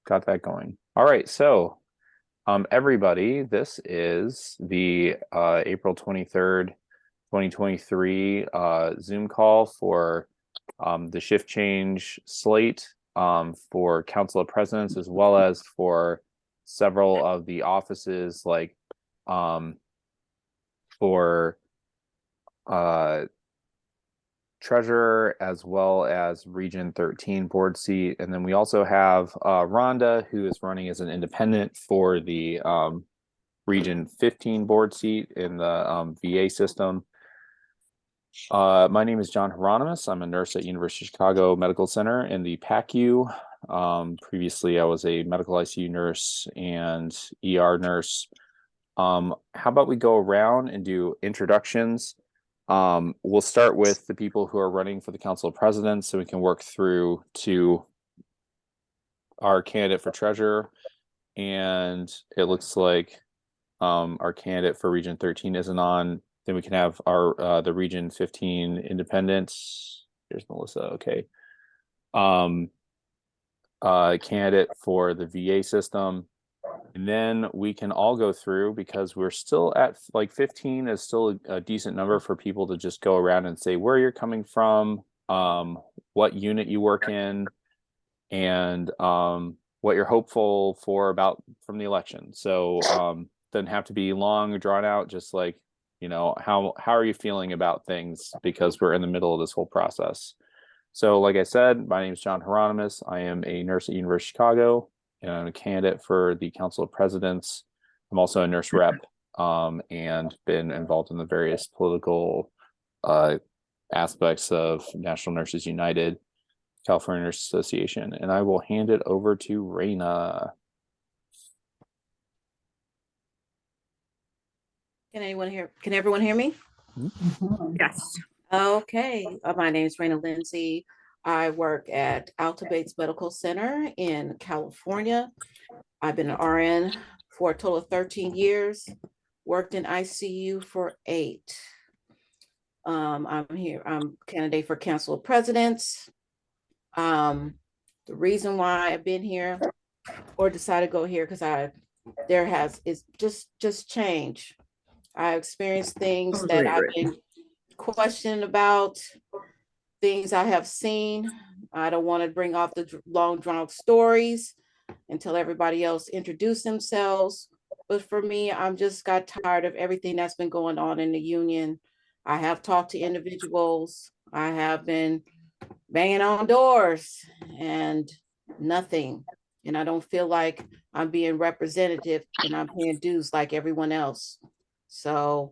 got that going. All right, so everybody, this is the April 23rd, 2023 Zoom call for the shift change slate for Council of Presidents, as well as for several of the offices like for treasurer, as well as Region 13 board seat. And then we also have Rhonda, who is running as an independent for the Region 15 board seat in the VA system. My name is John Hieronymus. I'm a nurse at University of Chicago Medical Center in the PACU. Previously, I was a medical ICU nurse and ER nurse. How about we go around and do introductions? We'll start with the people who are running for the Council of Presidents, so we can work through to our candidate for treasurer. And it looks like our candidate for Region 13 isn't on. Then we can have our the Region 15 independents. Here's Melissa. Okay. Candidate for the VA system. And then we can all go through, because we're still at like 15 is still a decent number for people to just go around and say where you're coming from, what unit you work in, and what you're hopeful for about from the election. So doesn't have to be long or drawn out, just like, you know, how are you feeling about things, because we're in the middle of this whole process. So like I said, my name is John Hieronymus. I am a nurse at University of Chicago, and I'm a candidate for the Council of Presidents. I'm also a nurse rep and been involved in the various political aspects of National Nurses United, California Nurses Association. And I will hand it over to Raina. Can everyone hear me? Yes. Okay. My name is Raina Lenzy. I work at Alta Bates Medical Center in California. I've been an RN for a total of 13 years, worked in ICU for 8. I'm candidate for Council of Presidents. The reason why I've been here or decided to go here, because is just change. I experienced things that I've been questioned about, things I have seen. I don't want to bring off the long drawn stories until everybody else introduce themselves. But for me, I'm just got tired of everything that's been going on in the union. I have talked to individuals. I have been banging on doors and nothing. And I don't feel like I'm being representative and I'm paying dues like everyone else. So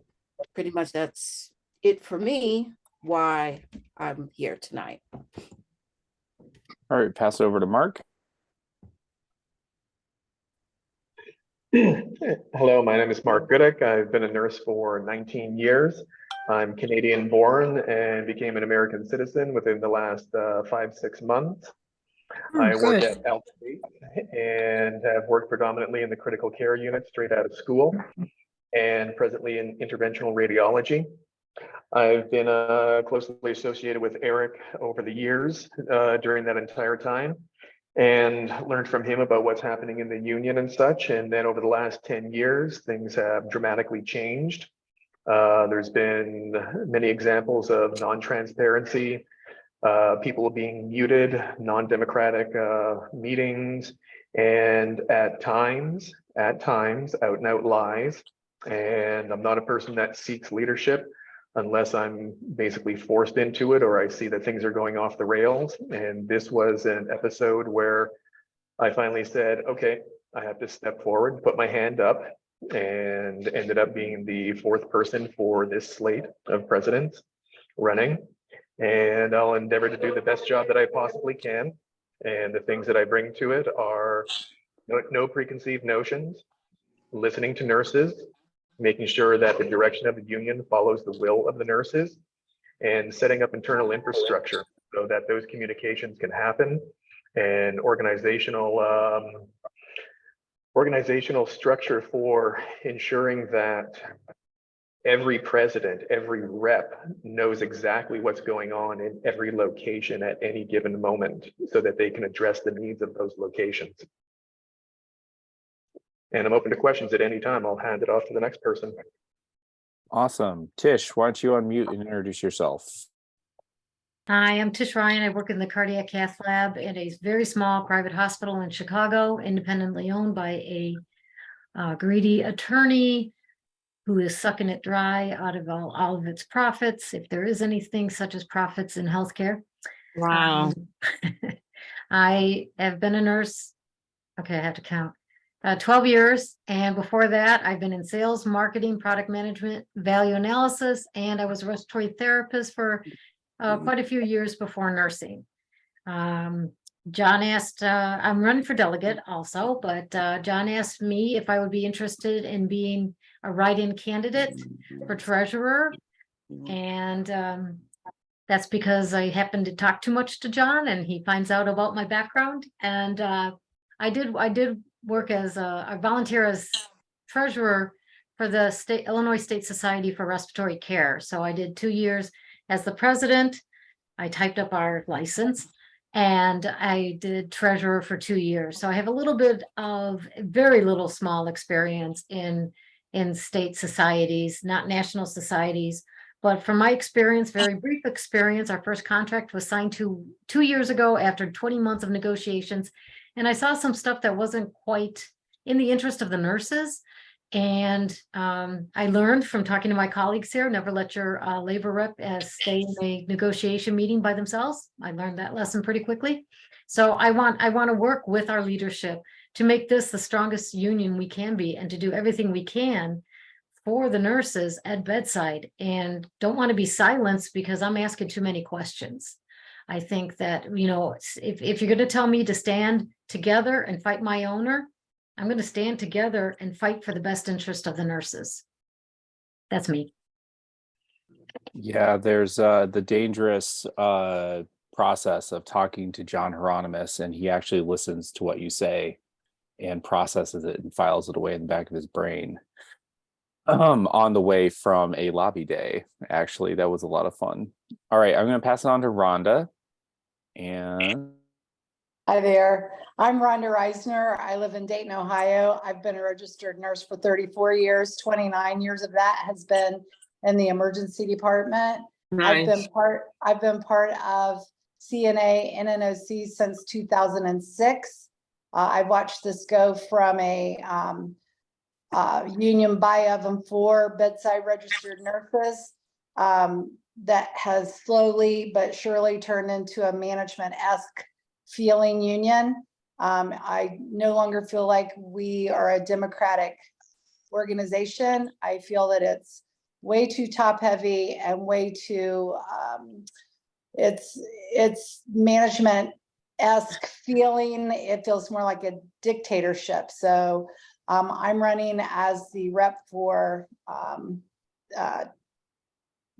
pretty much that's it for me, why I'm here tonight. All right, pass it over to Mark. Hello, my name is Mark Goodick. I've been a nurse for 19 years. I'm Canadian born and became an American citizen within the last 5-6 months. I work at Alta Bates and have worked predominantly in the critical care unit straight out of school, and presently in interventional radiology. I've been closely associated with Eric over the years during that entire time, and learned from him about what's happening in the union and such. And then over the last 10 years, things have dramatically changed. There's been many examples of non-transparency, people being muted, non-democratic meetings, and at times, out and out lies. And I'm not a person that seeks leadership unless I'm basically forced into it, or I see that things are going off the rails. And this was an episode where I finally said, okay, I have to step forward, put my hand up, and ended up being the 4th person for this slate of presidents running. And I'll endeavor to do the best job that I possibly can. And the things that I bring to it are no preconceived notions, listening to nurses, making sure that the direction of the union follows the will of the nurses, and setting up internal infrastructure so that those communications can happen, and organizational structure for ensuring that every president, every rep knows exactly what's going on in every location at any given moment, so that they can address the needs of those locations. And I'm open to questions at any time. I'll hand it off to the next person. Awesome. Tish, why don't you unmute and introduce yourself? Hi, I'm Tish Ryan. I work in the cardiac cath lab at a very small private hospital in Chicago, independently owned by a greedy attorney who is sucking it dry out of all of its profits, if there is anything such as profits in healthcare. Wow. I have been a nurse. Okay, I have to count. 12 years. And before that, I've been in sales, marketing, product management, value analysis, and I was a respiratory therapist for quite a few years before nursing. John asked, I'm running for delegate also, but John asked me if I would be interested in being a write-in candidate for treasurer. And that's because I happened to talk too much to John and he finds out about my background. And I did work as a volunteer as treasurer for the Illinois State Society for Respiratory Care. So I did 2 years as the president. I typed up our license and I did treasurer for 2 years. So I have a little bit of very little small experience in state societies, not national societies. But from my experience, very brief experience, our first contract was signed 2 years ago after 20 months of negotiations. And I saw some stuff that wasn't quite in the interest of the nurses. And I learned from talking to my colleagues here, never let your labor rep stay in a negotiation meeting by themselves. I learned that lesson pretty quickly. So I want to work with our leadership to make this the strongest union we can be and to do everything we can for the nurses at bedside, and don't want to be silenced because I'm asking too many questions. I think that, if you're going to tell me to stand together and fight my owner, I'm going to stand together and fight for the best interest of the nurses. That's me. Yeah, there's the dangerous process of talking to John Hieronymus, and he actually listens to what you say and processes it and files it away in the back of his brain. On the way from a lobby day. Actually, that was a lot of fun. All right, I'm going to pass it on to Rhonda. And hi there. I'm Rhonda Reisner. I live in Dayton, Ohio. I've been a registered nurse for 34 years. 29 years of that has been in the emergency department. Nice. I've been part of CNA NNOC since 2006. I've watched this go from a union buy of and for bedside registered nurses that has slowly but surely turned into a management-esque feeling union. I no longer feel like we are a democratic organization. I feel that it's way too top heavy and way too it's management-esque feeling. It feels more like a dictatorship. So I'm running as the rep for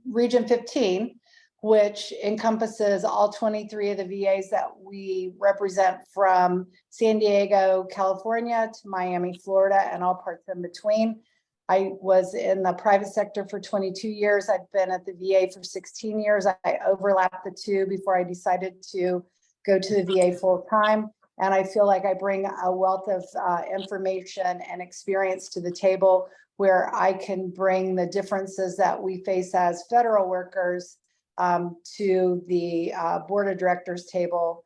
Region 15, which encompasses all 23 of the VAs that we represent, from San Diego, California to Miami, Florida, and all parts in between. I was in the private sector for 22 years. I've been at the VA for 16 years. I overlapped the two before I decided to go to the VA full time. And I feel like I bring a wealth of information and experience to the table where I can bring the differences that we face as federal workers to the board of directors table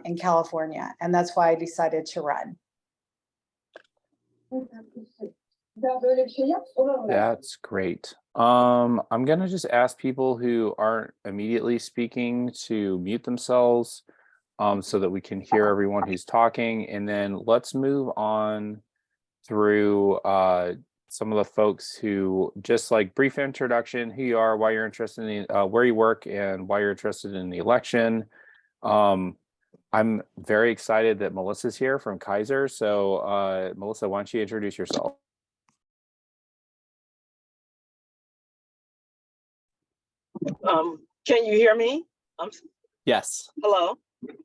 in California. And that's why I decided to run. that's great. I'm going to just ask people who aren't immediately speaking to mute themselves, so that we can hear everyone who's talking. And then let's move on through some of the folks who, just like brief introduction, who you are, why you're interested in where you work, and why you're interested in the election. I'm very excited that Melissa's here from Kaiser. So Melissa, why don't you introduce yourself? Can you hear me? Yes. Hello.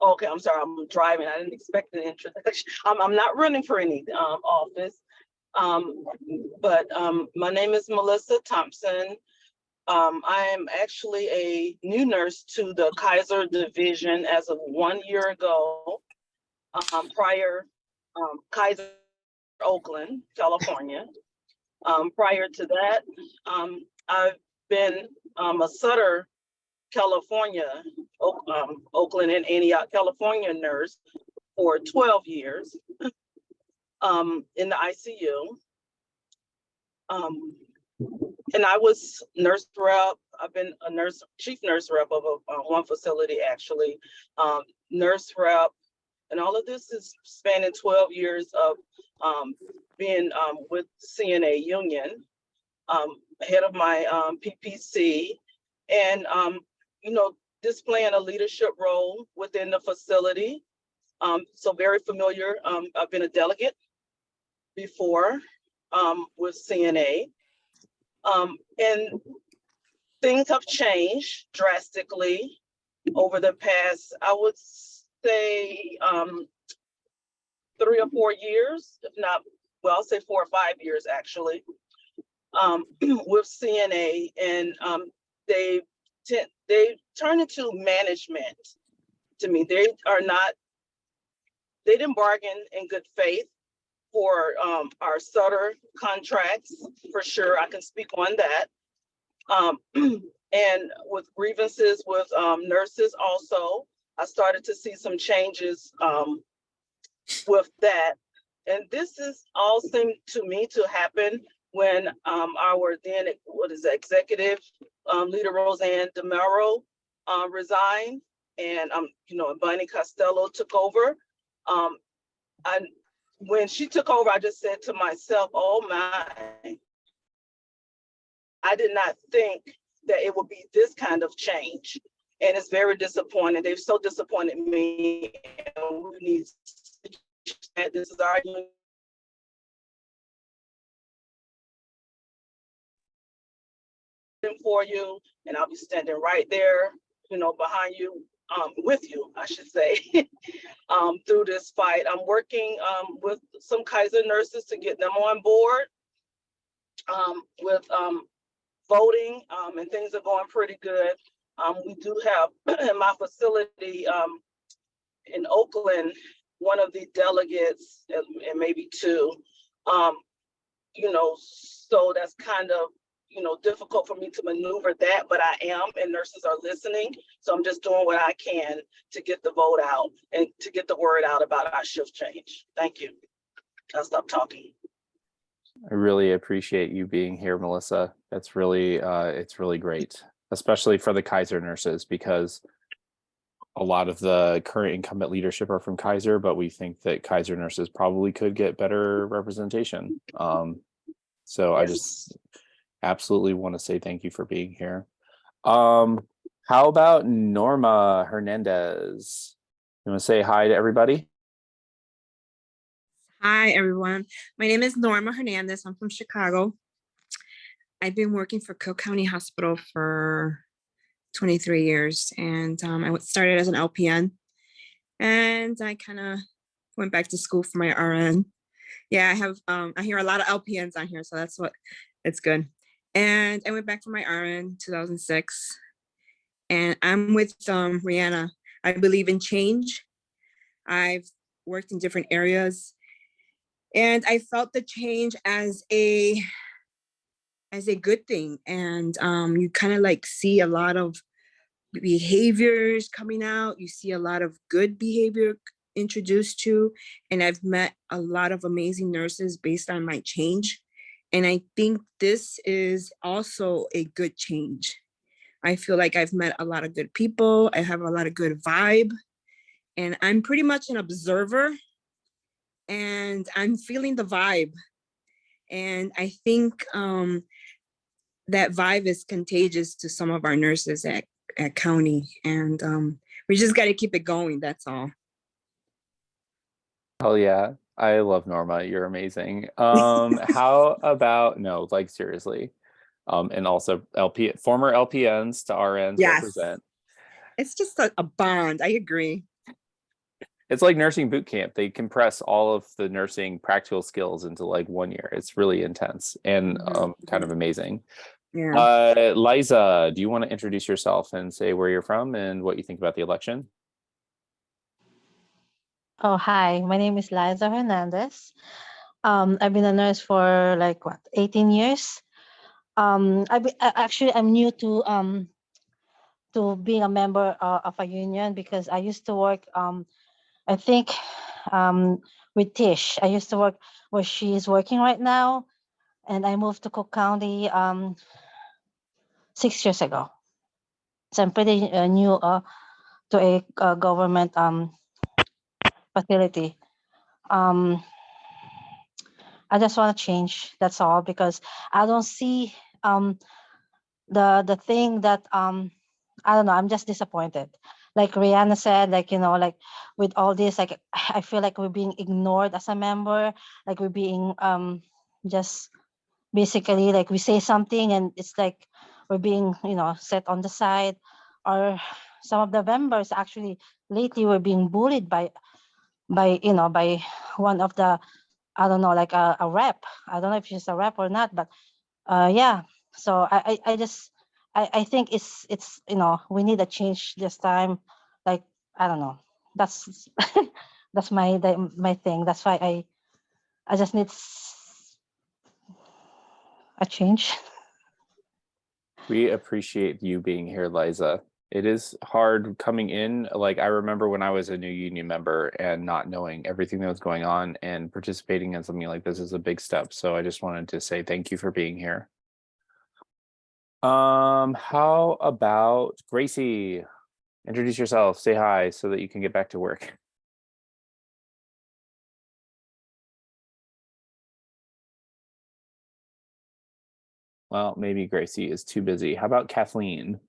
Okay, I'm sorry, I'm driving. I didn't expect an introduction. I'm not running for any office, but my name is Melissa Thompson. I am actually a new nurse to the Kaiser division as of 1 year ago. Prior, Kaiser Oakland, California. Prior to that, I've been a Sutter, California, Oakland and Antioch, California nurse for 12 years in the ICU. And I was nurse rep. I've been a nurse, chief nurse rep of one facility actually, nurse rep. And all of this is spanning 12 years of being with CNA Union, head of my PPC, and displaying a leadership role within the facility. So very familiar. I've been a delegate before with CNA. And things have changed drastically over the past, I would say, 3 or 4 years, if not, well, I'll say 4 or 5 years actually, with CNA, and they turn into management to me. They didn't bargain in good faith for our Sutter contracts, for sure. I can speak on that. And with grievances with nurses also, I started to see some changes with that. And this is all seemed to me to happen when our then, executive leader Roseanne DeMero resigned, and Bunny Costello took over. When she took over, I just said to myself, oh my, I did not think that it would be this kind of change. And it's very disappointing. They've so disappointed me. And we need to, this is our union. For you, and I'll be standing right there, behind you, with you, I should say, through this fight. I'm working with some Kaiser nurses to get them on board with voting, and things are going pretty good. We do have in my facility in Oakland, one of the delegates, and maybe 2, so that's kind of difficult for me to maneuver that, but I am, and nurses are listening. So I'm just doing what I can to get the vote out and to get the word out about our shift change. Thank you. I'll stop talking. I really appreciate you being here, Melissa. It's really great, especially for the Kaiser nurses, because a lot of the current incumbent leadership are from Kaiser, but we think that Kaiser nurses probably could get better representation. So I just absolutely want to say thank you for being here. How about Norma Hernandez? You want to say hi to everybody? Hi, everyone. My name is Norma Hernandez. I'm from Chicago. I've been working for Cook County Hospital for 23 years, and I started as an LPN, and I kind of went back to school for my RN. Yeah, I have, I hear a lot of LPNs on here, so it's good. And I went back for my RN 2006, and I'm with Raina. I believe in change. I've worked in different areas, and I felt the change as a good thing. And you kind of like see a lot of behaviors coming out. You see a lot of good behavior introduced to, and I've met a lot of amazing nurses based on my change. And I think this is also a good change. I feel like I've met a lot of good people. I have a lot of good vibe, and I'm pretty much an observer, and I'm feeling the vibe. And I think that vibe is contagious to some of our nurses at County, and we just got to keep it going. That's all. Oh yeah, I love Norma. You're amazing. How about seriously, and also former LPNs to RNs represent. It's just a bond. I agree. It's like nursing boot camp. They compress all of the nursing practical skills into like 1 year. It's really intense and kind of amazing. Yeah. Liza, do you want to introduce yourself and say where you're from and what you think about the election? Oh, hi. My name is Liza Hernandez. I've been a nurse for like what, 18 years. Actually, I'm new to being a member of a union because I used to work I think with Tish. I used to work where she is working right now, and I moved to Cook County 6 years ago. So I'm pretty new to a government facility. Um, I just want to change. That's all, because I don't see the thing that I don't know. I'm just disappointed. Like Rihanna said, like, like with all this, like I feel like we're being ignored as a member. Like we're being just basically like we say something and it's like we're being set on the side. Or some of the members actually lately were being bullied by one of the, I don't know, like a rep. I don't know if she's a rep or not, but yeah. So I just I think it's we need a change this time. Like, I don't know. That's that's my thing. That's why I just need a change. We appreciate you being here, Liza. It is hard coming in. Like, I remember when I was a new union member and not knowing everything that was going on, and participating in something like this is a big step. So I just wanted to say thank you for being here. How about Gracie? Introduce yourself, say hi so that you can get back to work. Well, maybe Gracie is too busy. How about Kathleen?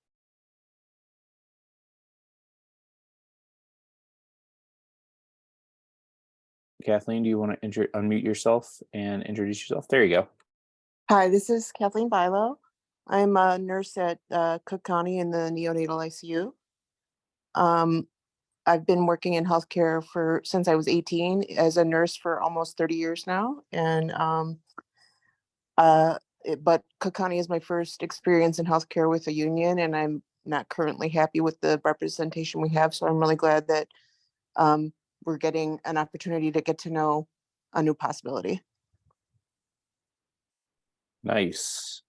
Kathleen, do you want to unmute yourself and introduce yourself? There you go. Hi, this is Kathleen Bilo. I'm a nurse at Cook County in the neonatal ICU. I've been working in healthcare since I was 18, as a nurse for almost 30 years now. And but Cook County is my first experience in healthcare with a union, and I'm not currently happy with the representation we have. So I'm really glad that we're getting an opportunity to get to know a new possibility. Nice.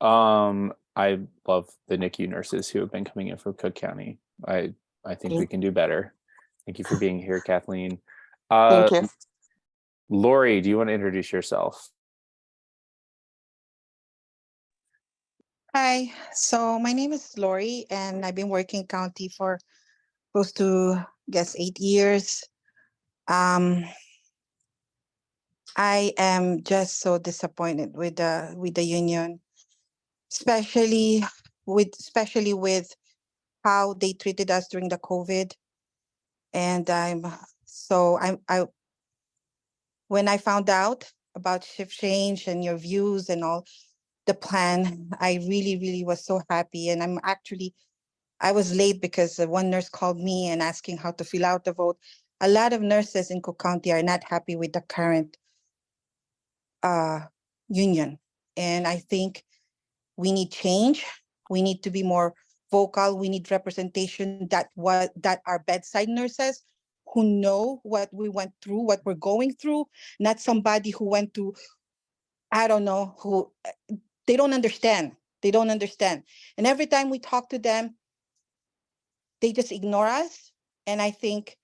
I love the NICU nurses who have been coming in from Cook County. I think we can do better. Thank you for being here, Kathleen. Thank you. Lori, do you want to introduce yourself? Hi, so my name is Lori, and I've been working county for close to, I guess, 8 years. I am just so disappointed with the union, especially with how they treated us during the COVID. And when I found out about shift change and your views and all the plan, I really was so happy. And I was late because one nurse called me and asking how to fill out the vote. A lot of nurses in Cook County are not happy with the current union. And I think we need change. We need to be more vocal. We need representation that are bedside nurses who know what we went through, what we're going through, not somebody who went to, I don't know, who they don't understand. They don't understand. And every time we talk to them, they just ignore us. And I think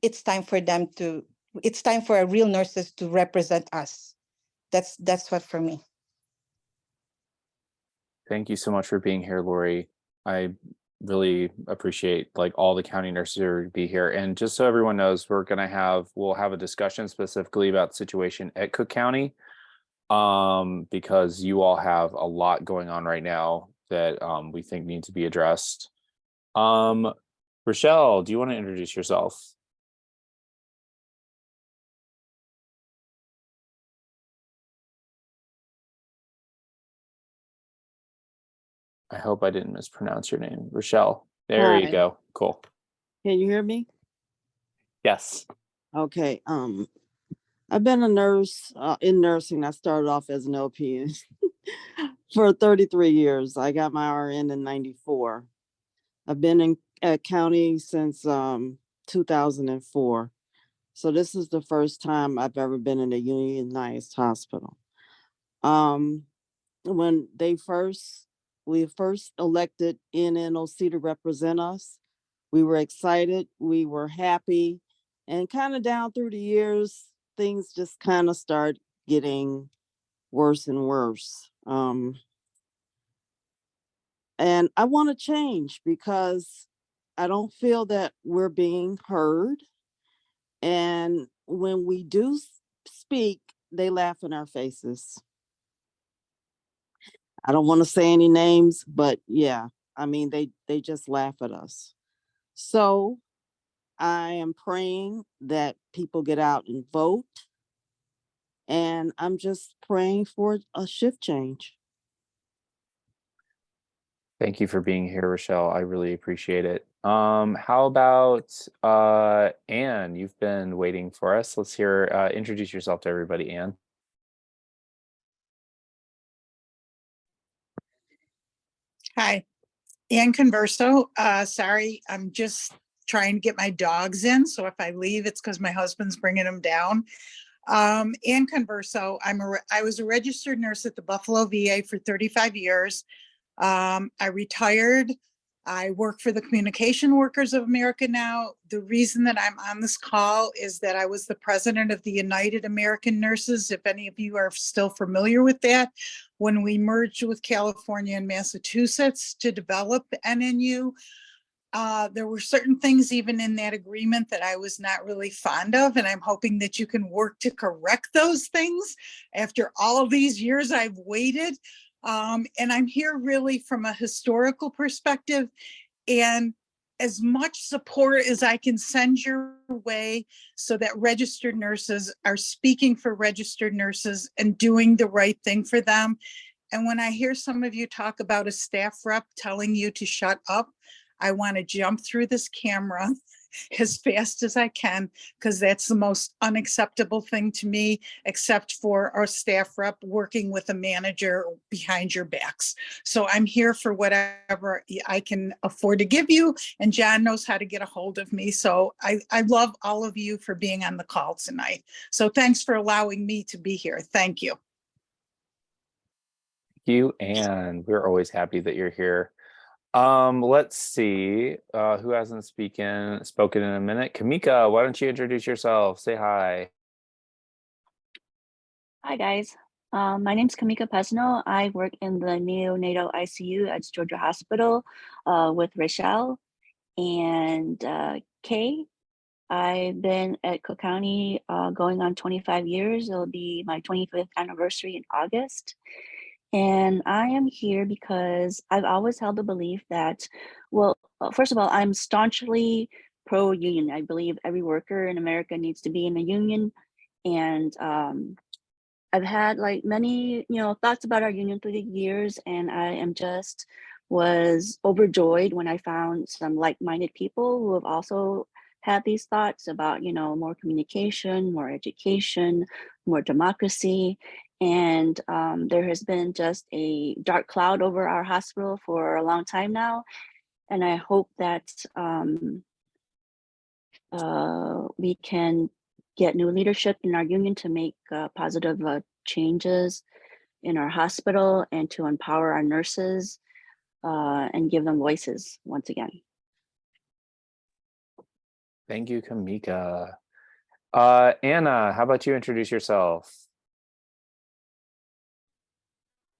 it's time for a real nurses to represent us. That's what for me. Thank you so much for being here, Lori. I really appreciate like all the county nurses who are to be here. And just so everyone knows, we'll have a discussion specifically about the situation at Cook County, because you all have a lot going on right now that we think need to be addressed. Rochelle, do you want to introduce yourself? I hope I didn't mispronounce your name. Rochelle. There you Hi. go. Cool. Can you hear me? Yes. Okay. I've been a nurse in nursing. I started off as an LPN for 33 years. I got my RN in 94. I've been in county since 2004. So this is the first time I've ever been in a unionized hospital. When we first elected NNOC to represent us, we were excited, we were happy, and kind of down through the years, things just kind of start getting worse and worse. And I want to change because I don't feel that we're being heard. And when we do speak, they laugh in our faces. I don't want to say any names, but yeah, I mean, they just laugh at us. So I am praying that people get out and vote. And I'm just praying for a shift change. Thank you for being here, Rochelle. I really appreciate it. How about Anne? You've been waiting for us. Let's hear, introduce yourself to everybody, Anne. Hi, Ann Converso. Sorry, I'm just trying to get my dogs in. So if I leave, it's because my husband's bringing them down. Ann Converso, I was a registered nurse at the Buffalo VA for 35 years. I retired. I work for the Communication Workers of America now. The reason that I'm on this call is that I was the president of the United American Nurses, if any of you are still familiar with that, when we merged with California and Massachusetts to develop NNU. There were certain things even in that agreement that I was not really fond of, and I'm hoping that you can work to correct those things. After all of these years I've waited, and I'm here really from a historical perspective, and as much support as I can send your way so that registered nurses are speaking for registered nurses and doing the right thing for them. And when I hear some of you talk about a staff rep telling you to shut up, I want to jump through this camera as fast as I can, because that's the most unacceptable thing to me, except for our staff rep working with a manager behind your backs. So I'm here for whatever I can afford to give you, and John knows how to get a hold of me. So I love all of you for being on the call tonight. So thanks for allowing me to be here. Thank you. You, and we're always happy that you're here. Let's see who hasn't spoken in a minute. Kamika, why don't you introduce yourself? Say hi. Hi guys, my name's Kamika Pesno. I work in the neonatal ICU at Georgia Hospital with Rochelle and Kay. I've been at Cook County going on 25 years. It'll be my 25th anniversary in August. And I am here because I've always held the belief that, well, first of all, I'm staunchly pro-union. I believe every worker in America needs to be in a union. And I've had like many, thoughts about our union through the years, and I am just was overjoyed when I found some like-minded people who have also had these thoughts about, more communication, more education, more democracy. And there has been just a dark cloud over our hospital for a long time now. And I hope that we can get new leadership in our union to make positive changes in our hospital and to empower our nurses and give them voices once again. Thank you, Kamika. Anna, how about you introduce yourself?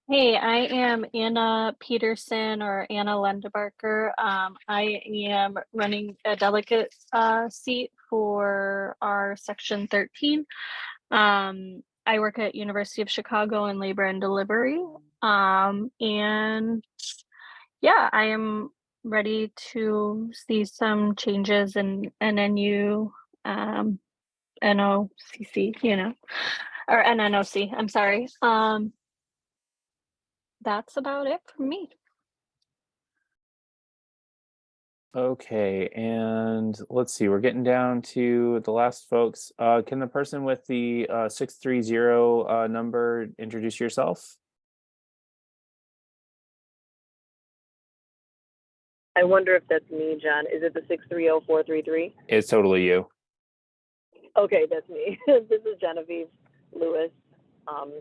Hey, I am Anna Peterson, or Anna Lendebarker. I am running a delegate seat for our Section 13. I work at University of Chicago in labor and delivery. And yeah, I am ready to see some changes in NNU, NOCC, or NNOC, I'm sorry. That's about it for me. Okay, and let's see, we're getting down to the last folks. Can the person with the 630 number introduce yourself? I wonder if that's me, John. Is it the 630433? It's totally you. Okay, that's me. This is Genevieve Lewis. Um,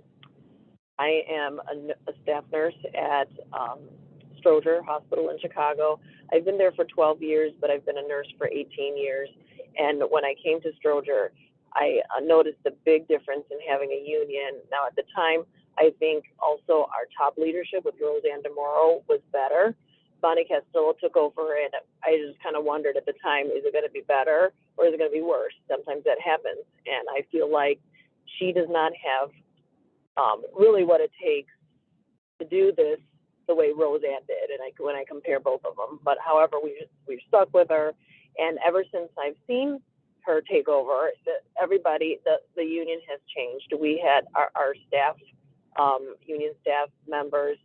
I am a staff nurse at Stroger Hospital in Chicago. I've been there for 12 years, but I've been a nurse for 18 years. And when I came to Stroger, I noticed the big difference in having a union. Now, at the time, I think also our top leadership with Roseanne DeMoro was better. Bonnie Castillo took over, and I just kind of wondered at the time, is it going to be better or is it going to be worse? Sometimes that happens. And I feel like she does not have really what it takes to do this the way Roseanne did, and when I compare both of them. But however, we've stuck with her, and ever since I've seen her take over, the union has changed. We had our staff, union staff members,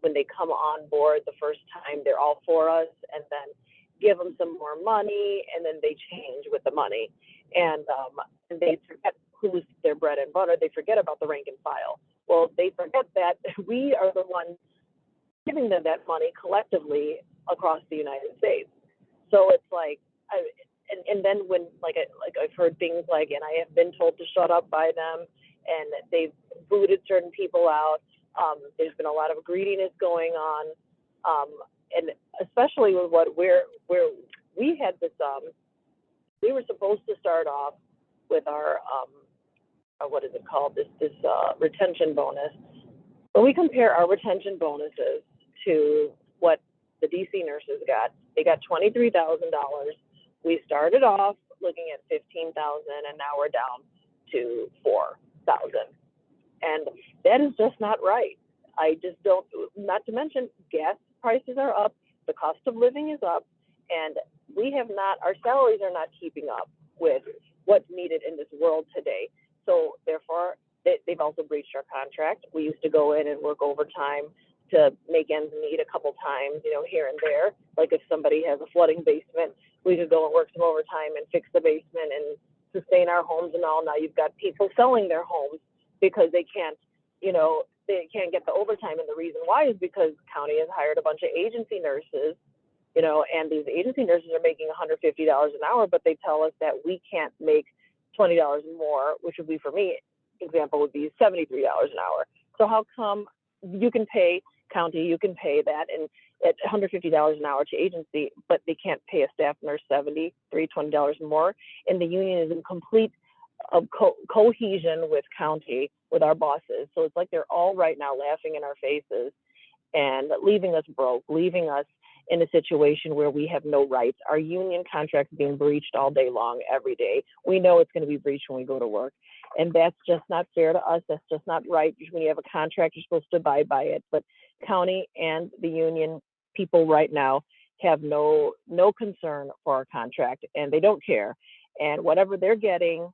when they come on board the first time, they're all for us, and then give them some more money, and then they change with the money, and they forget who's their bread and butter. They forget about the rank and file. Well, they forget that we are the ones giving them that money collectively across the United States. So it's like, and then when I've heard things like, and I have been told to shut up by them, and they've booted certain people out. There's been a lot of greediness going on, and especially with where we had this. We were supposed to start off with our what is it called? This retention bonus. When we compare our retention bonuses to what the DC nurses got, they got $23,000. We started off looking at $15,000, and now we're down to $4,000, and that is just not right. I just don't. Not to mention, gas prices are up, the cost of living is up, and our salaries are not keeping up with what's needed in this world today. So therefore, they've also breached our contract. We used to go in and work overtime to make ends meet a couple times, here and there. Like if somebody has a flooding basement, we could go and work some overtime and fix the basement and sustain our homes and all. Now you've got people selling their homes because they can't get the overtime. And the reason why is because county has hired a bunch of agency nurses, and these agency nurses are making $150 an hour, but they tell us that we can't make $20 more, which would be, for me, example would be $73 an hour. So how come you can pay you can pay that and at $150 an hour to agency, but they can't pay a staff nurse $20 more? And the union is in complete cohesion with county, with our bosses. So it's like they're all right now laughing in our faces and leaving us broke, leaving us in a situation where we have no rights. Our union contract is being breached all day long, every day. We know it's going to be breached when we go to work. And that's just not fair to us. That's just not right. When you have a contract, you're supposed to abide by it. But county and the union people right now have no concern for our contract, and they don't care. And whatever they're getting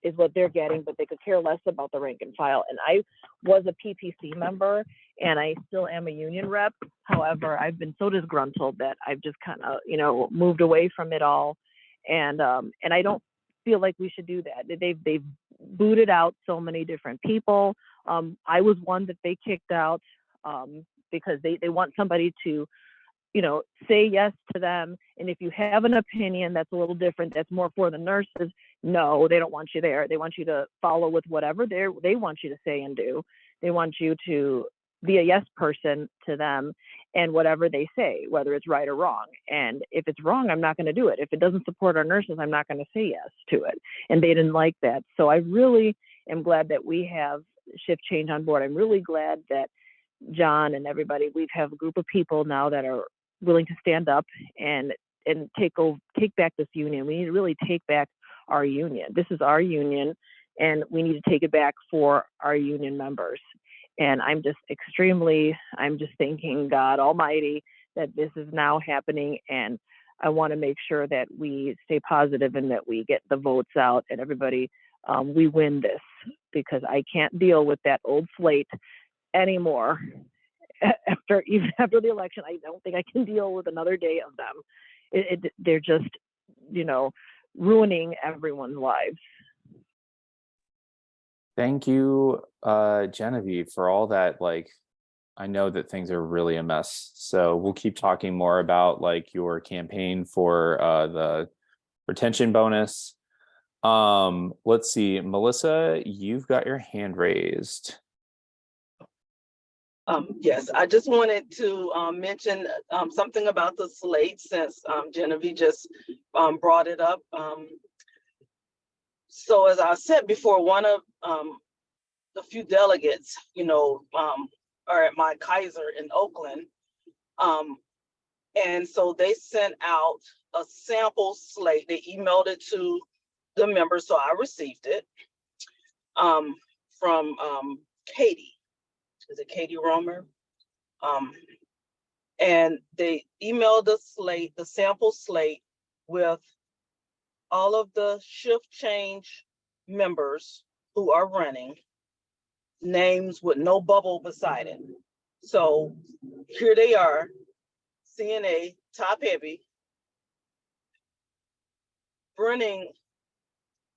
is what they're getting, but they could care less about the rank and file. And I was a PPC member, and I still am a union rep. However, I've been so disgruntled that I've just kind of, moved away from it all. And I don't feel like we should do that. They've booted out so many different people. I was one that they kicked out because they want somebody to, say yes to them. And if you have an opinion that's a little different, that's more for the nurses, no, they don't want you there. They want you to follow with whatever they want you to say and do. They want you to be a yes person to them and whatever they say, whether it's right or wrong. And if it's wrong, I'm not going to do it. If it doesn't support our nurses, I'm not going to say yes to it. And they didn't like that. So I really am glad that we have Shift Change on board. I'm really glad that John and everybody, we have a group of people now that are willing to stand up and take back this union. We need to really take back our union. This is our union, and we need to take it back for our union members. And I'm just thanking God Almighty that this is now happening. And I want to make sure that we stay positive and that we get the votes out and everybody, we win this, because I can't deal with that old slate anymore. Even after the election, I don't think I can deal with another day of them. They're just, ruining everyone's lives. Thank you, Genevieve, for all that. I know that things are really a mess. So we'll keep talking more about your campaign for the retention bonus. Let's see, Melissa, you've got your hand raised. Yes, I just wanted to mention something about the slate since Genevieve just brought it up. So as I said before, one of the few delegates, are at my Kaiser in Oakland. And so they sent out a sample slate. They emailed it to the members, so I received it from Katie. Is it Katie Romer? And they emailed the slate, the sample slate, with all of the shift change members who are running, names with no bubble beside it. So here they are, CNA, top heavy, running,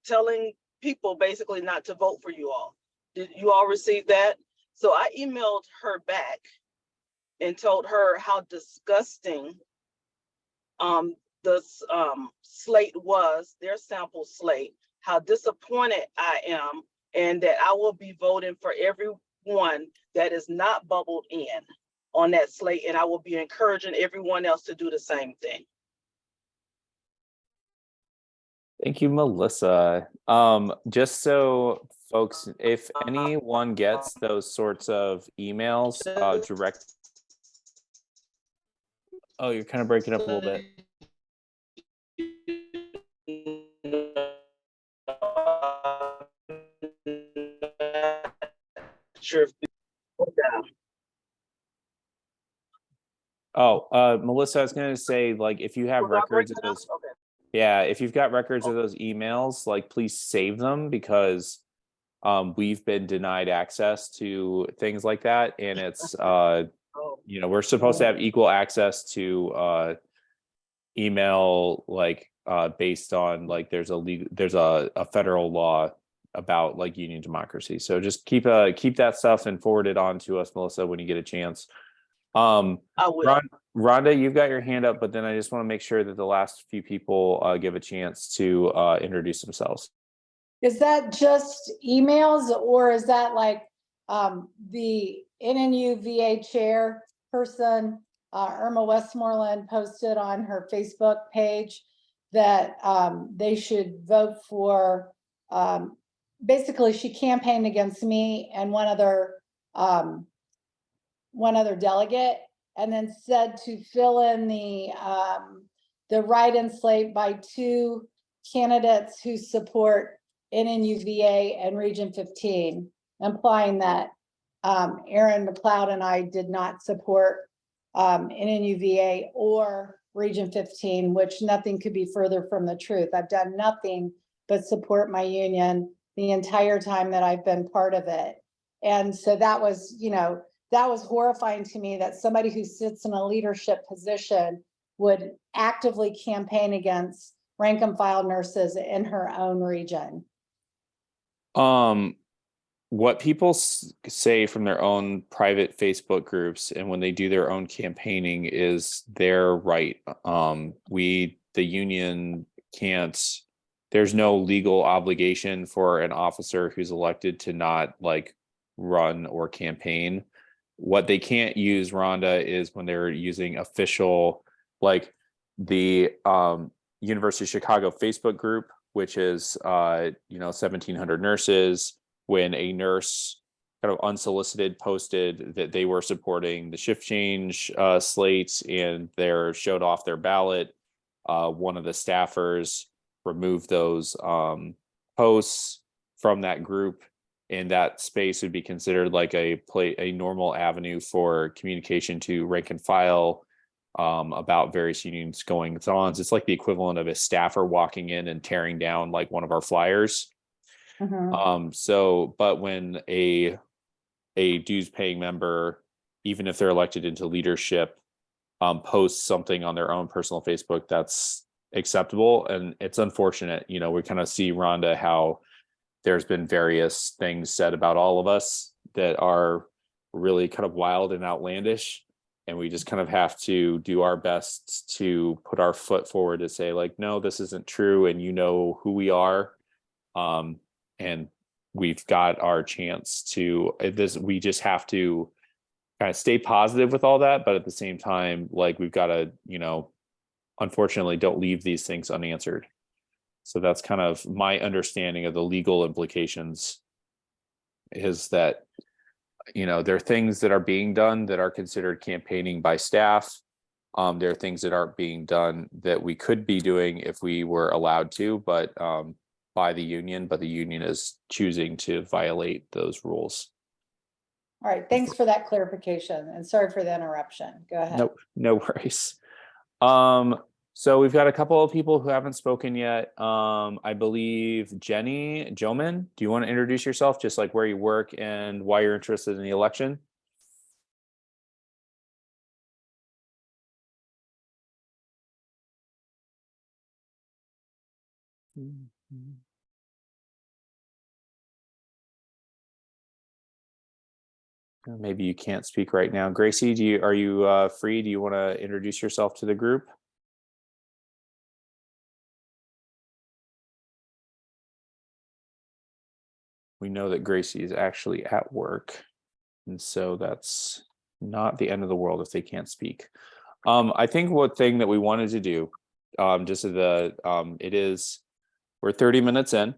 telling people basically not to vote for you all. Did you all receive that? So I emailed her back and told her how disgusting this slate was, their sample slate, how disappointed I am, and that I will be voting for everyone that is not bubbled in on that slate, and I will be encouraging everyone else to do the same thing. Thank you, Melissa. Just so folks, if anyone gets those sorts of emails, direct. Oh, you're kind of breaking up a little bit. Sure. Oh, Melissa, I was going to say, like, if you have records of those, yeah, if you've got records of those emails, like, please save them, because we've been denied access to things like that, and it's we're supposed to have equal access to email, like based on, like, there's a federal law about, like, union democracy. So just keep that stuff and forward it on to us, Melissa, when you get a chance. I will. Rhonda, you've got your hand up, but then I just want to make sure that the last few people give a chance to introduce themselves. Is that just emails, or is that like the NNU VA chairperson, Irma Westmoreland, posted on her Facebook page that they should vote for, basically she campaigned against me and one other delegate, and then said to fill in the write-in slate by 2 candidates who support NNUVA and Region 15, implying that Aaron McLeod and I did not support NNUVA or Region 15, which nothing could be further from the truth. I've done nothing but support my union the entire time that I've been part of it. And so that was, that was horrifying to me, that somebody who sits in a leadership position would actively campaign against rank and file nurses in her own region. What people say from their own private Facebook groups and when they do their own campaigning is their right. The union can't, there's no legal obligation for an officer who's elected to not, like, run or campaign. What they can't use, Rhonda, is when they're using official, like the University of Chicago Facebook group, which is 1,700 nurses. When a nurse kind of unsolicited posted that they were supporting the shift change slates and they showed off their ballot, one of the staffers removed those posts from that group, and that space would be considered like a normal avenue for communication to rank and file about various unions goings on. It's like the equivalent of a staffer walking in and tearing down, like, one of our flyers. But when a dues paying member, even if they're elected into leadership, posts something on their own personal Facebook, that's acceptable. And it's unfortunate, we kind of see, Rhonda, how there's been various things said about all of us that are really kind of wild and outlandish. And we just kind of have to do our best to put our foot forward to say, like, no, this isn't true. And who we are. And we've got our chance to this. We just have to kind of stay positive with all that, but at the same time, like we've got to, unfortunately, don't leave these things unanswered. So that's kind of my understanding of the legal implications. Is that there are things that are being done that are considered campaigning by staff. There are things that aren't being done that we could be doing if we were allowed to, but by the union, but the union is choosing to violate those rules. All right, thanks for that clarification and sorry for the interruption. Go ahead. No worries. So we've got a couple of people who haven't spoken yet. I believe Jenny Joman, do you want to introduce yourself, just like where you work and why you're interested in the election? Maybe you can't speak right now. Gracie, are you free? Do you want to introduce yourself to the group? We know that Gracie is actually at work, and so that's not the end of the world if they can't speak. I think one thing that we wanted to do, just as we're 30 minutes in.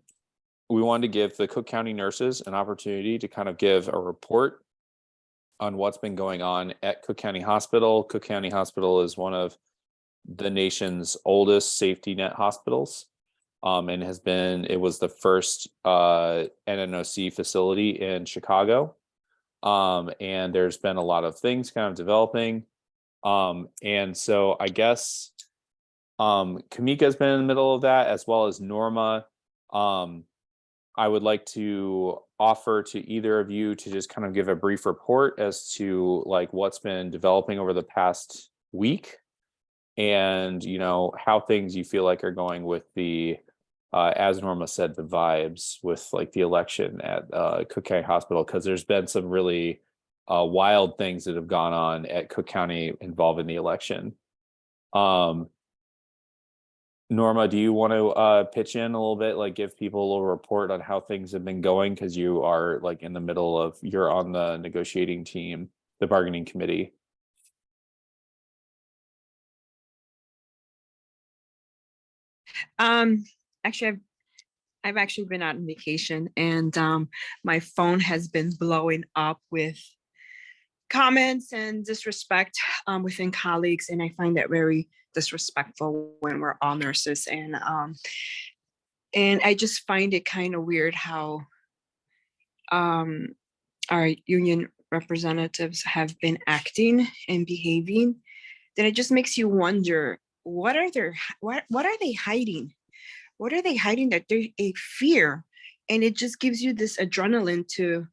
We wanted to give the Cook County nurses an opportunity to kind of give a report on what's been going on at Cook County Hospital. Cook County Hospital is one of the nation's oldest safety net hospitals. And it was the first NNOC facility in Chicago. And there's been a lot of things kind of developing. And so I guess Kamika's been in the middle of that, as well as Norma. I would like to offer to either of you to just kind of give a brief report as to like what's been developing over the past week, and how things you feel like are going with the as Norma said, the vibes with like the election at Cook County Hospital, because there's been some really wild things that have gone on at Cook County involving the election. Norma, do you want to pitch in a little bit, like give people a little report on how things have been going? Because you are like in the middle of, you're on the negotiating team, the bargaining committee. Actually, I've actually been out on vacation, and my phone has been blowing up with comments and disrespect within colleagues, and I find that very disrespectful when we're all nurses, and I just find it kind of weird how our union representatives have been acting and behaving, that it just makes you wonder, what are they hiding? What are they hiding that they fear? And it just gives you this adrenaline to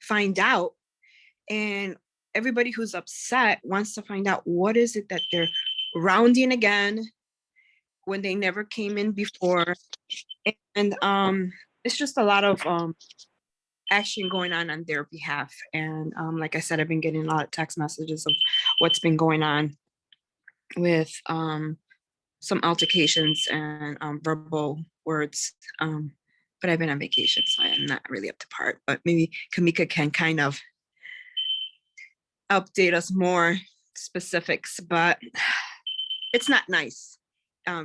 find out. And everybody who's upset wants to find out what is it that they're rounding again when they never came in before. And it's just a lot of action going on their behalf. And like I said, I've been getting a lot of text messages of what's been going on with some altercations and verbal words. But I've been on vacation, so I'm not really up to part. But maybe Kamika can kind of update us more specifics, but it's not nice,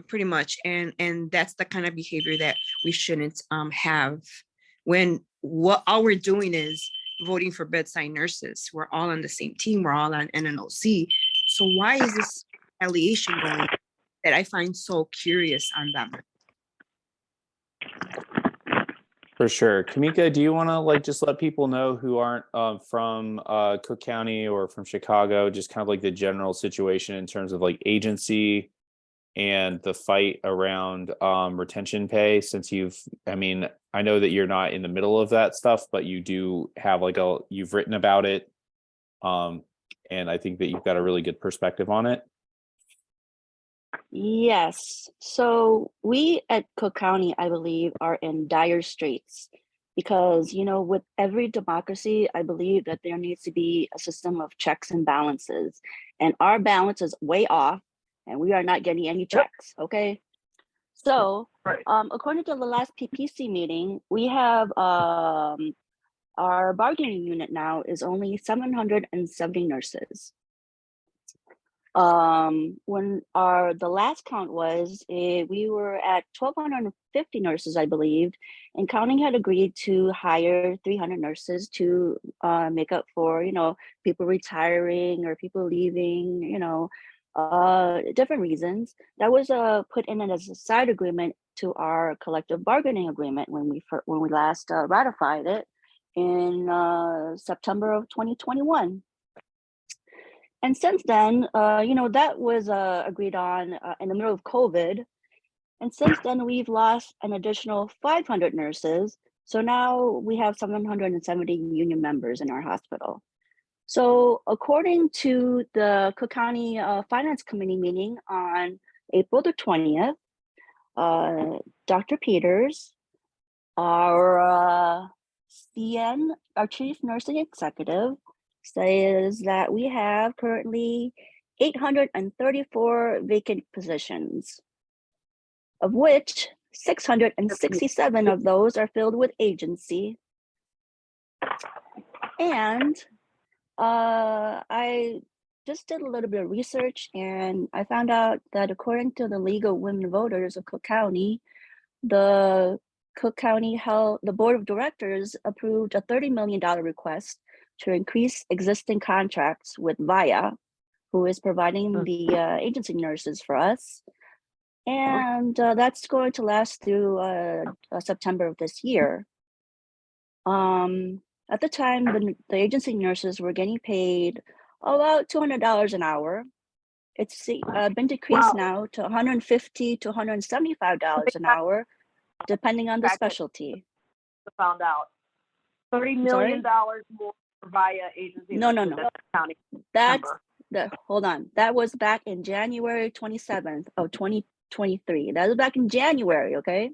pretty much. And that's the kind of behavior that we shouldn't have when all we're doing is voting for bedside nurses. We're all on the same team. We're all on NNOC. So why is this retaliation going that I find so curious on them? For sure. Kamika, do you want to like just let people know who aren't from Cook County or from Chicago, just kind of like the general situation in terms of like agency and the fight around retention pay? Since I know that you're not in the middle of that stuff, but you do have you've written about it. And I think that you've got a really good perspective on it. Yes. So we at Cook County, I believe, are in dire straits because, with every democracy, I believe that there needs to be a system of checks and balances. And our balance is way off, and we are not getting any checks. Okay. So, according to the last PPC meeting, we have our bargaining unit now is only 770 nurses. When the last count was, we were at 1,250 nurses, I believe, and county had agreed to hire 300 nurses to make up for, people retiring or people leaving, different reasons. That was put in as a side agreement to our collective bargaining agreement when we last ratified it in September of 2021. And since then, that was agreed on in the middle of COVID. And since then, we've lost an additional 500 nurses. So now we have 770 union members in our hospital. So according to the Cook County Finance Committee meeting on April the 20th, Dr. Peters, our CN, our Chief Nursing Executive, says that we have currently 834 vacant positions, of which 667 of those are filled with agency. And I just did a little bit of research and I found out that according to the League of Women Voters of Cook County, the Cook County the Board of Directors approved a $30 million request to increase existing contracts with VIA, who is providing the agency nurses for us. And that's going to last through September of this year. At the time, the agency nurses were getting paid about $200 an hour. It's been decreased now to $150 to $175 an hour, depending on the specialty. Found out $30 million more via agency. No. County. Hold on. That was back in January 27th of 2023. That was back in January, okay?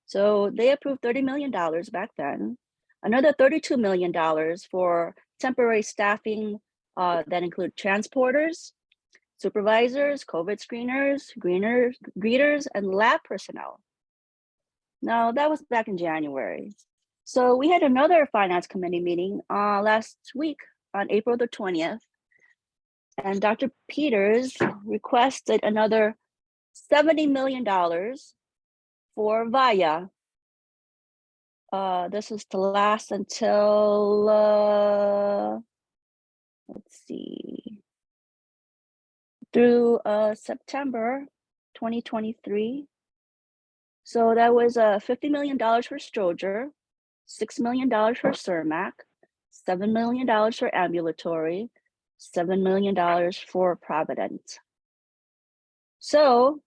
So they approved $30 million back then. Another $32 million for temporary staffing that include transporters, supervisors, COVID screeners, greeters, and lab personnel. Now, that was back in January. So we had another finance committee meeting last week on April the 20th. And Dr. Peters requested another $70 million for VIA. This is to last until, let's see, through September 2023. So that was $50 million for Stroger, $6 million for CERMAC, $7 million for ambulatory, $7 million for Provident. So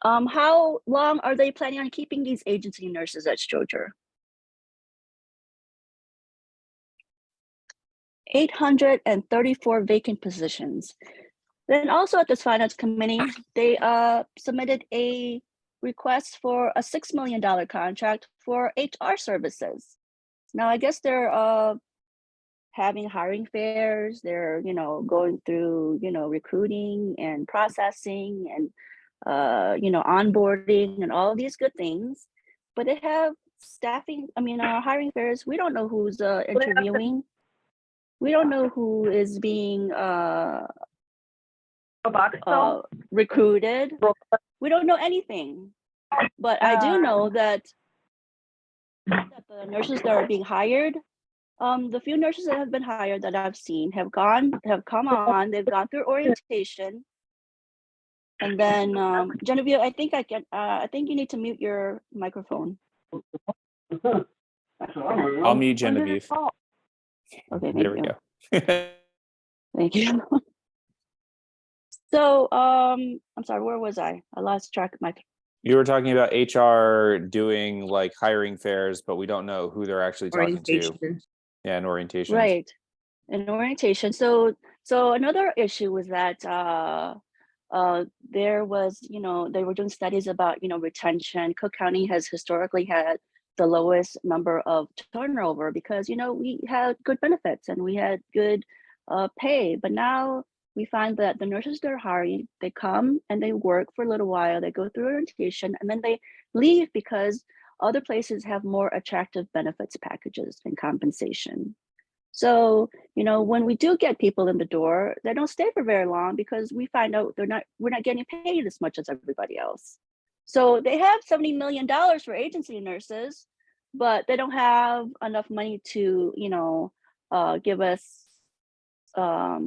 how long are they planning on keeping these agency nurses at Stroger? 834 vacant positions. Then also at this finance committee, they submitted a request for a $6 million contract for HR services. Now, I guess they're having hiring fairs. They're, going through, recruiting and processing and, onboarding and all of these good things. But they have hiring fairs. We don't know who's interviewing. We don't know who is being recruited. We don't know anything. But I do know that the nurses that are being hired, the few nurses that have been hired that I've seen have come on, they've gone through orientation. And then Genevieve, I think you need to mute your microphone. I'll mute Genevieve. Okay, There we go. Thank you. So, I'm sorry, where was I? I lost track of my. You were talking about HR doing like hiring fairs, but we don't know who they're actually talking to. Yeah, and orientation. Right, and orientation. So another issue was that there was, they were doing studies about, retention. Cook County has historically had the lowest number of turnover because, we had good benefits and we had good pay. But now we find that the nurses they're hiring, they come and they work for a little while, they go through orientation, and then they leave because other places have more attractive benefits packages and compensation. So, you know, when we do get people in the door, they don't stay for very long because we find out we're not getting paid as much as everybody else. So they have $70 million for agency nurses, but they don't have enough money to, you know, give us a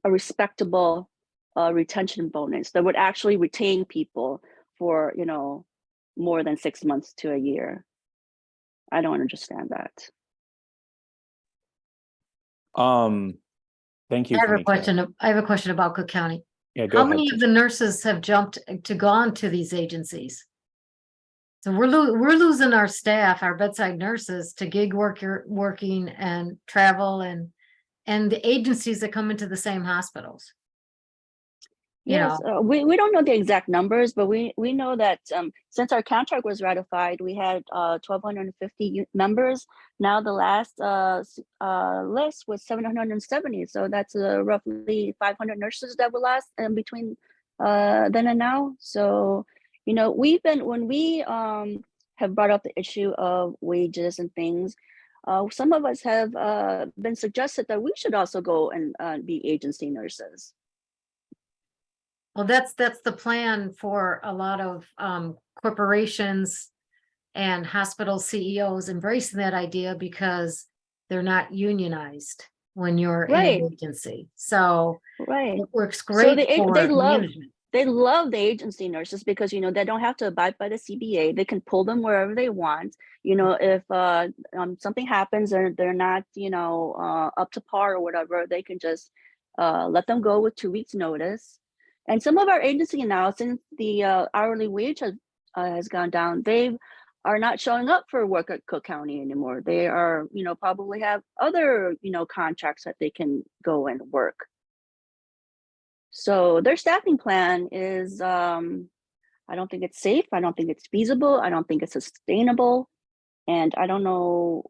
respectable retention bonus that would actually retain people for, you know, more than 6 months to a year. I don't understand that. Thank you. I have a Kamika. question. I have a question about Cook County. Yeah, go How ahead. many of the nurses have jumped to gone to these agencies? So we're losing our staff, our bedside nurses, to gig working and travel and the agencies that come into the same hospitals. You Yes, know, we don't know the exact numbers, but we know that since our contract was ratified, we had 1,250 members. Now the last list was 770, so that's roughly 500 nurses that were lost in between then and now. So, you know, when we have brought up the issue of wages and things, some of us have been suggested that we should also go and be agency nurses. well, that's the plan for a lot of corporations and hospital CEOs embracing that idea because they're not unionized when you're in Right. an agency. So Right. it works So great for they love management. the agency nurses because, you know, they don't have to abide by the CBA. They can pull them wherever they want. You know, if something happens or they're not, you know, up to par or whatever, they can just let them go with 2 weeks notice. And some of our agency now, since the hourly wage has gone down, they are not showing up for work at Cook County anymore. They are, you know, probably have other, you know, contracts that they can go and work. So their staffing plan is, I don't think it's safe. I don't think it's feasible. I don't think it's sustainable. And I don't know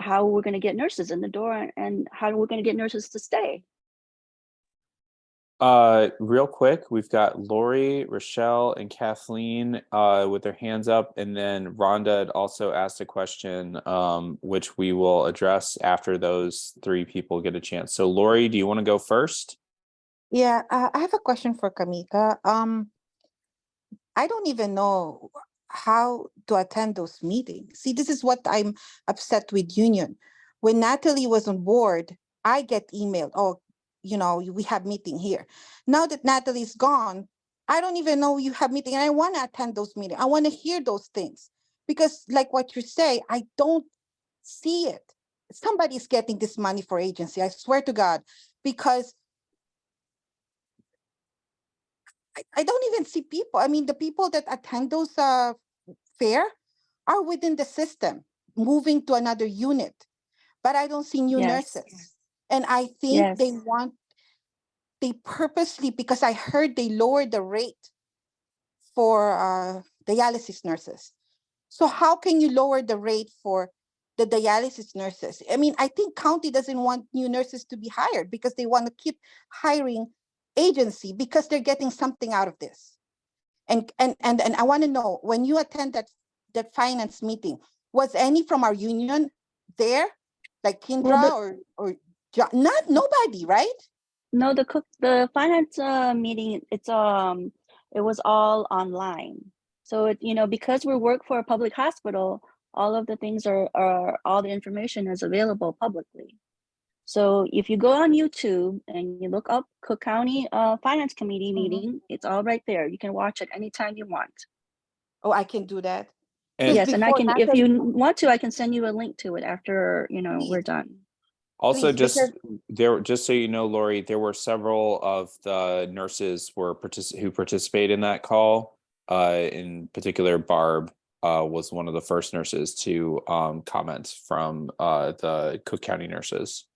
how we're going to get nurses in the door and how we're going to get nurses to stay. Real quick, we've got Lori, Rochelle, and Kathleen with their hands up, and then Rhonda had also asked a question, which we will address after those 3 people get a chance. So Lori, do you want to go first? Yeah, I have a question for Kamika. I don't even know how to attend those meetings. See, this is what I'm upset with union. When Natalie was on board, I get emailed, oh, you know, we have meeting here. Now that Natalie's gone, I don't even know you have meeting, and I want to attend those meetings. I want to hear those things because like what you say, I don't see it. Somebody's getting this money for agency, I swear to God, because I don't even see people. I mean, the people that attend those fair are within the system, moving to another unit, but I don't see new Yes. nurses. And I think Yes. they purposely, because I heard they lowered the rate for dialysis nurses. So how can you lower the rate for the dialysis nurses? I mean, I think county doesn't want new nurses to be hired because they want to keep hiring agency because they're getting something out of this. And I want to know, when you attend that finance meeting, was any from our union there, like Kindra or not nobody, right? No, the finance meeting, it was all online. So it, you know, because we work for a public hospital, all of the things are all the information is available publicly. So if you go on YouTube and you look up Cook County Finance Committee meeting, it's all right there. You can watch it anytime you want. Oh, I can do that. And Yes, and I before can, if Natalie- you want to, I can send you a link to it after, you know, we're done. also, Please, just so you know, Lori, there were several of the nurses who participated in that call. In particular, Barb was one of the first nurses to comment from the Cook County nurses.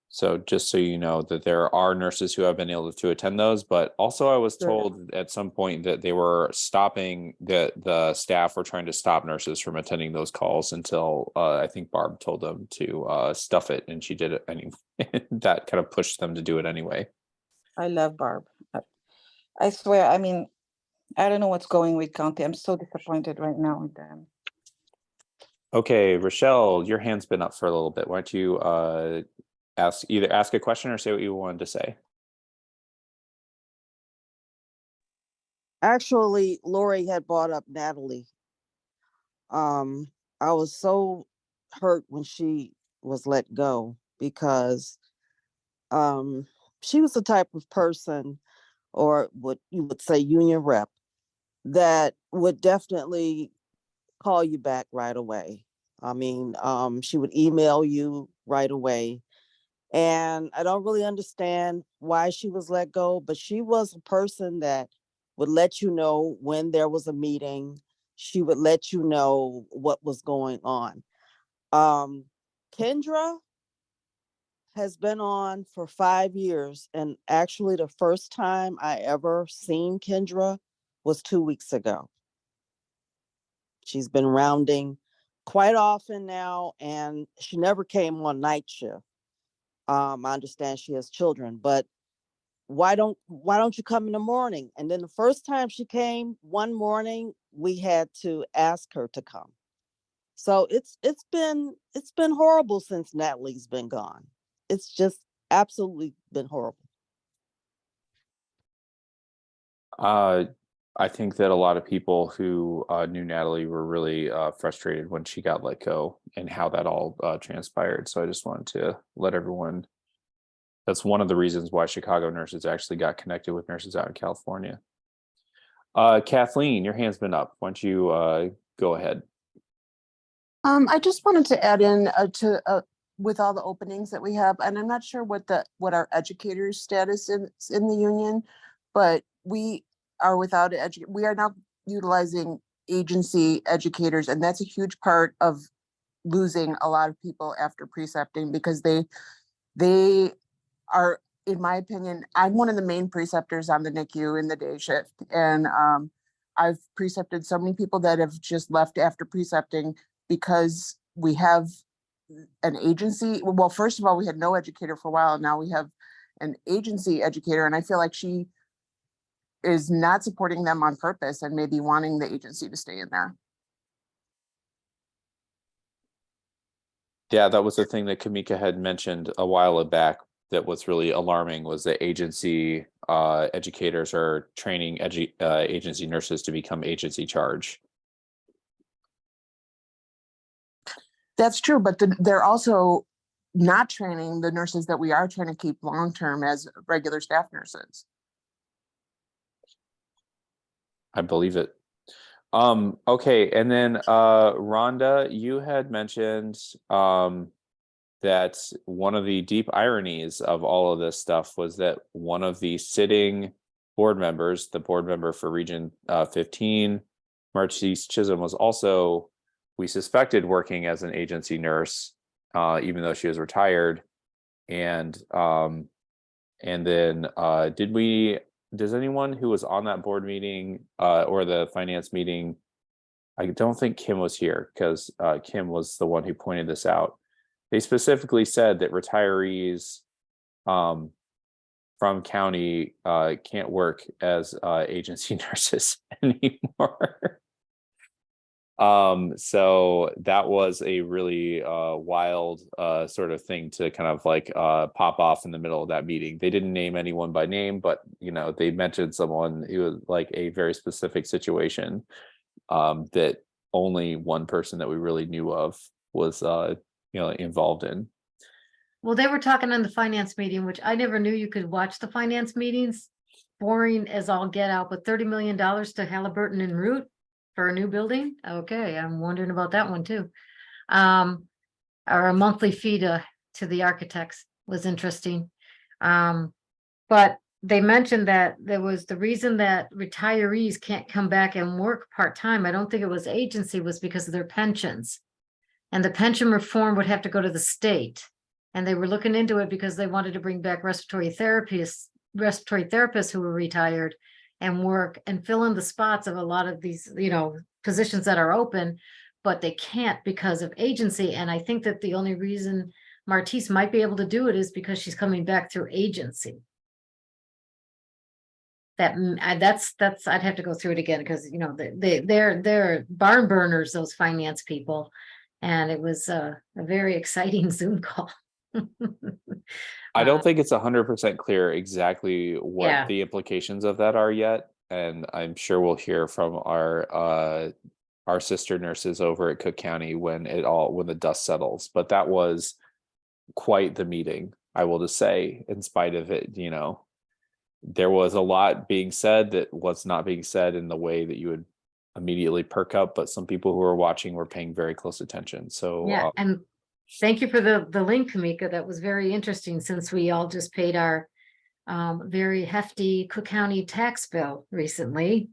So just so you know that there are nurses who have been able to attend those, but also I was Sure. told at some point that they were stopping the staff were trying to stop nurses from attending those calls until I think Barb told them to stuff it, and she did it anyway. That kind of pushed them to do it anyway. I love Barb. I swear, I mean, I don't know what's going with county. I'm so disappointed right now with them. Okay, Rochelle, your hand's been up for a little bit. Why don't you either ask a question or say what you wanted to say? Actually, Lori had brought up Natalie. I was so hurt when she was let go because she was the type of person, or what you would say union rep, that would definitely call you back right away. I mean, she would email you right away. And I don't really understand why she was let go, but she was a person that would let you know when there was a meeting. She would let you know what was going on. Kendra has been on for 5 years, and actually the first time I ever seen Kendra was 2 weeks ago. She's been rounding quite often now, and she never came on night shift. I understand she has children, but why don't you come in the morning? And then the first time she came one morning, we had to ask her to come. So it's been horrible since Natalie's been gone. It's just absolutely been horrible. I think that a lot of people who knew Natalie were really frustrated when she got let go and how that all transpired. So I just wanted to let everyone. That's one of the reasons why Chicago nurses actually got connected with nurses out in California. Kathleen, your hand's been up. Why don't you go ahead? I just wanted to add in with all the openings that we have, and I'm not sure what our educators' status is in the union, but we are without we are now utilizing agency educators, and that's a huge part of losing a lot of people after precepting, because they are, in my opinion, I'm one of the main preceptors on the NICU in the day shift, and I've precepted so many people that have just left after precepting because we have an agency. Well, first of all, we had no educator for a while, and now we have an agency educator, and I feel like she is not supporting them on purpose and maybe wanting the agency to stay in there. Yeah, that was the thing that Kamika had mentioned a while back that was really alarming, was that agency educators are training agency nurses to become agency charge. That's true, but they're also not training the nurses that we are trying to keep long-term as regular staff nurses. I believe it. Okay, and then Rhonda, you had mentioned that one of the deep ironies of all of this stuff was that one of the sitting board members, the board member for Region 15, Marchese Chisholm, was also, we suspected, working as an agency nurse, even though she was retired. And then does anyone who was on that board meeting or the finance meeting, I don't think Kim was here, because Kim was the one who pointed this out. They specifically said that retirees from county can't work as agency nurses anymore. So that was a really wild sort of thing to kind of like pop off in the middle of that meeting. They didn't name anyone by name, but they mentioned someone who was like a very specific situation that only one person that we really knew of was involved in. Well, they were talking on the finance meeting, which I never knew you could watch the finance meetings. Boring as all get out, but $30 million to Halliburton and Root for a new building. Okay, I'm wondering about that one too. Or a monthly fee to the architects was interesting. But they mentioned that there was the reason that retirees can't come back and work part-time. I don't think it was agency, was because of their pensions. And the pension reform would have to go to the state. And they were looking into it because they wanted to bring back respiratory therapists who were retired and work and fill in the spots of a lot of these, positions that are open, but they can't because of agency. And I think that the only reason Martise might be able to do it is because she's coming back through agency. That's I'd have to go through it again because they're barn burners, those finance people, and it was a very exciting Zoom call. I don't think it's 100% clear exactly what Yeah. the implications of that are yet, and I'm sure we'll hear from our sister nurses over at Cook County when the dust settles. But that was quite the meeting, I will just say. In spite of it, there was a lot being said that was not being said in the way that you would immediately perk up, but some people who were watching were paying very close attention. So Yeah, and thank you for the link, Kamika. That was very interesting since we all just paid our very hefty Cook County tax bill recently.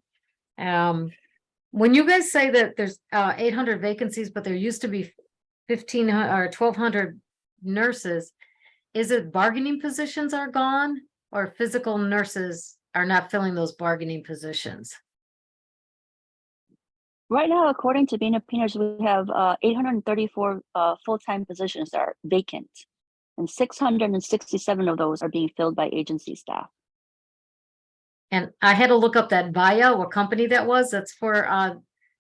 When you guys say that there's 800 vacancies, but there used to be 1,500 or 1,200 nurses, is it bargaining positions are gone or physical nurses are not filling those bargaining positions? Right now, according to Bina Pinners, we have 834 full-time positions that are vacant, and 667 of those are being filled by agency staff. And I had to look up that Via, what company that was. That's for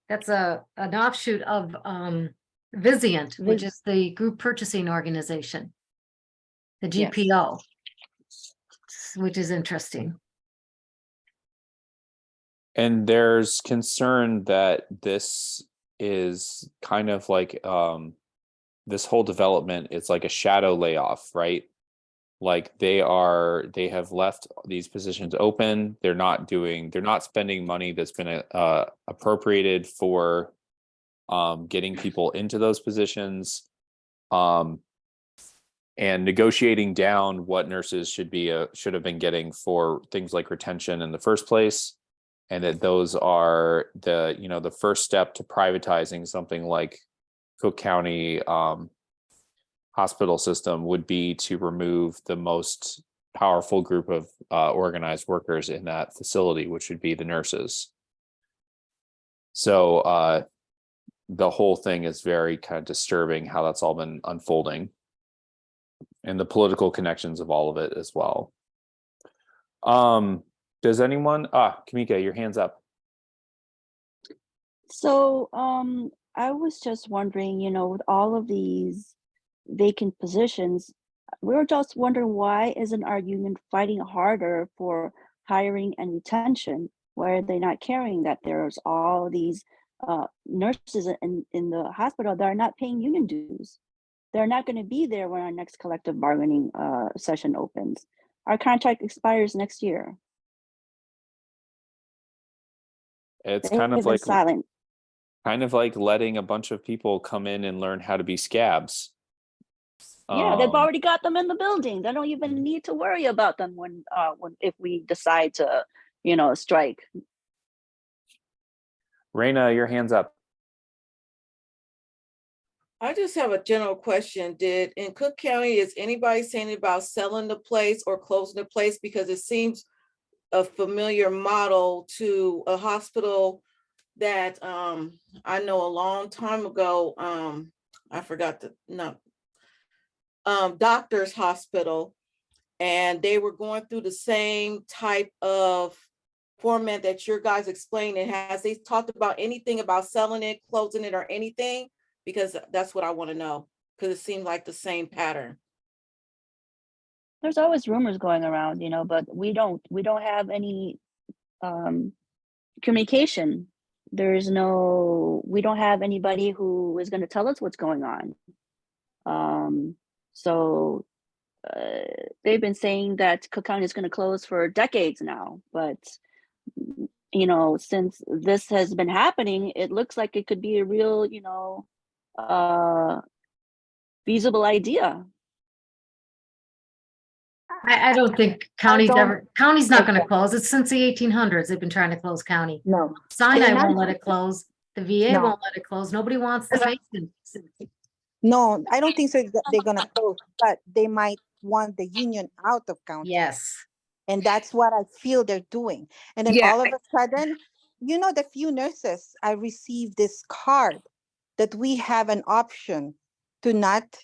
that's an offshoot of Vizient, which is the group purchasing organization, the GPO, which is interesting. And there's concern that this is kind of like this whole development, it's like a shadow layoff, right? Like they have left these positions open. They're not spending money that's been appropriated for getting people into those positions, and negotiating down what nurses should have been getting for things like retention in the first place. And that those are the first step to privatizing something like Cook County hospital system would be to remove the most powerful group of organized workers in that facility, which would be the nurses. So the whole thing is very kind of disturbing how that's all been unfolding, and the political connections of all of it as well. Does anyone, Kamika, your hand's up. So I was just wondering, with all of these vacant positions, we were just wondering, why isn't our union fighting harder for hiring and retention? Why are they not caring that there's all these nurses in the hospital that are not paying union dues? They're not going to be there when our next collective bargaining session opens. Our contract expires next year. It's They've been silent. kind of like letting a bunch of people come in and learn how to be scabs. Yeah, they've already got them in the building. They don't even need to worry about them when if we decide to, strike. Raina, your hand's up. I just have a general question. In Cook County, is anybody saying about selling the place or closing the place? Because it seems a familiar model to a hospital that I know a long time ago. I forgot Doctor's Hospital, and they were going through the same type of format that your guys explained. And has they talked about anything about selling it, closing it, or anything? Because that's what I want to know, because it seemed like the same pattern. There's always rumors going around, but we don't have any communication. We don't have anybody who is going to tell us what's going on. So they've been saying that Cook County is going to close for decades now, but since this has been happening, it looks like it could be a real, feasible idea. I don't think county's not going to close. It's since the 1800s. They've been trying to close county. No. Sinai They're not- won't let it close. The VA No. won't let it close. Nobody wants the vacancy. No, I don't think so that they're gonna close, but they might want the union out of county. Yes. And that's what I feel they're doing. And then Yeah, all of a sudden, the few nurses, I received this card that we have an option to not,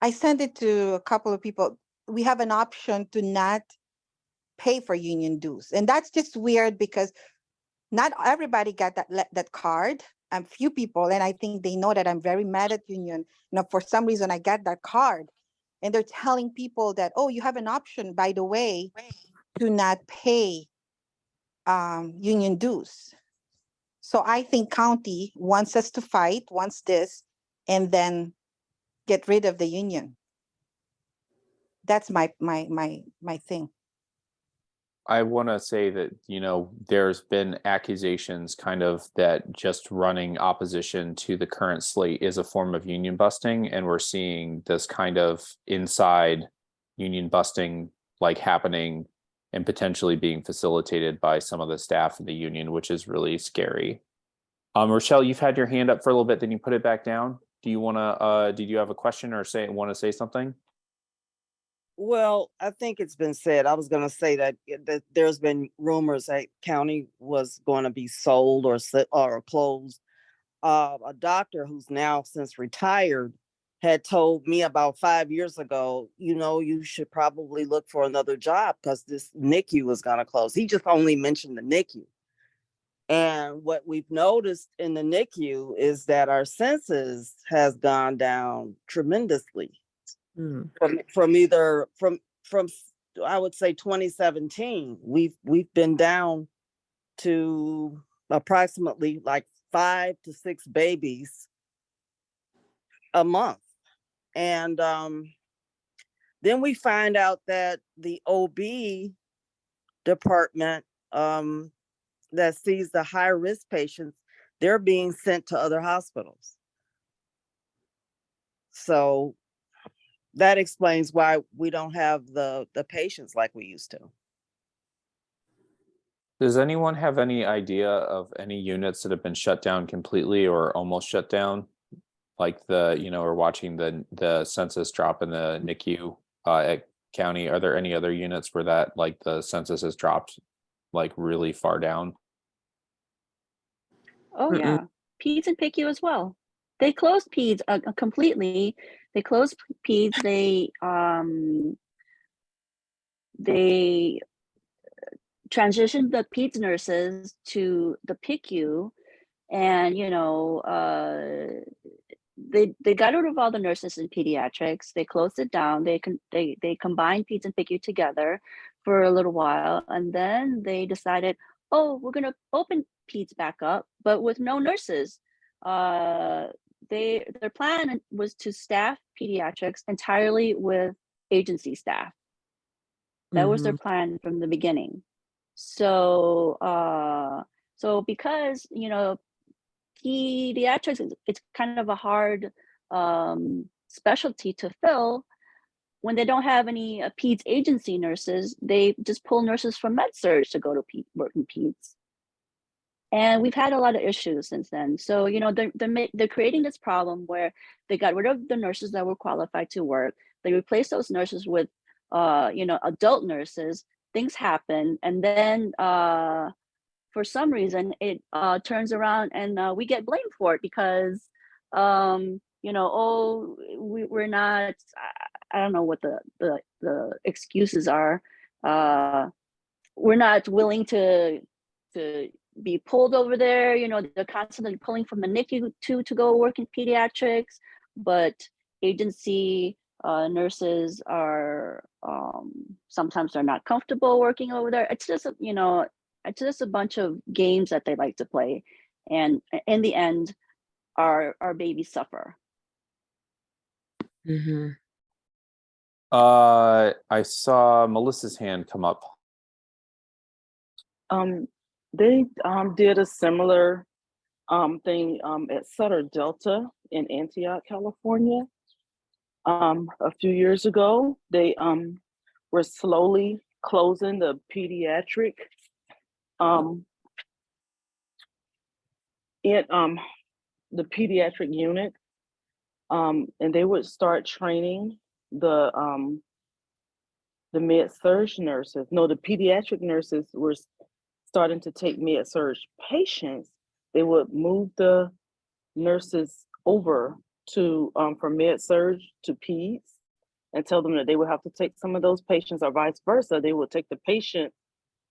I sent it to a couple of people. We have an option to not pay for union dues. And that's just weird because not everybody got that card. A few people, and I think they know that I'm very mad at union. For some reason, I got that card, and they're telling people that, oh, you have an option, by the way, to not pay union dues. So I think county wants us to fight, wants this, and then get rid of the union. That's my thing. I want to say that, there's been accusations kind of that just running opposition to the current slate is a form of union busting. And we're seeing this kind of inside union busting like happening and potentially being facilitated by some of the staff in the union, which is really scary. Rochelle, you've had your hand up for a little bit, then you put it back down. Do you want to, did you have a question or want to say something? Well, I think it's been said. I was going to say that there's been rumors that county was going to be sold or closed. A doctor who's now since retired had told me about 5 years ago, you should probably look for another job because this NICU was going to close. He just only mentioned the NICU. And what we've noticed in the NICU is that our census has gone down tremendously. From I would say 2017, we've been down to approximately like 5 to 6 babies a month. And then we find out that the OB department that sees the high risk patients, they're being sent to other hospitals. So that explains why we don't have the patients like we used to. Does anyone have any idea of any units that have been shut down completely or almost shut down? Like we're watching the census drop in the NICU at county. Are there any other units where that like the census has dropped like really far down? Oh yeah, peds and PICU as well. They closed peds completely. They closed peds. They transitioned the peds nurses to the PICU, and they got rid of all the nurses in pediatrics. They closed it down. They combined peds and PICU together for a little while, and then they decided, oh, we're gonna open peds back up, but with no nurses. Their plan was to staff pediatrics entirely with agency staff. That was their plan from the beginning. So because pediatrics, it's kind of a hard specialty to fill. When they don't have any peds agency nurses, they just pull nurses from med-surg to go to work in peds. And we've had a lot of issues since then. So, they're creating this problem where they got rid of the nurses that were qualified to work. They replaced those nurses with, adult nurses. Things happen. And then for some reason, it turns around and we get blamed for it because, we're not, I don't know what the excuses are. We're not willing to be pulled over there. They're constantly pulling from the NICU to go work in pediatrics, but agency nurses are sometimes they're not comfortable working over there. It's just it's just a bunch of games that they like to play, and in the end, our babies suffer. I saw Melissa's hand come up. They did a similar thing at Sutter Delta in Antioch, California. A few years ago, they were slowly closing the pediatric the pediatric unit, And they would start training the med-surg nurses. No, the pediatric nurses were starting to take med-surg patients. They would move the nurses over to from med-surg to peds and tell them that they would have to take some of those patients, or vice versa. They would take the patients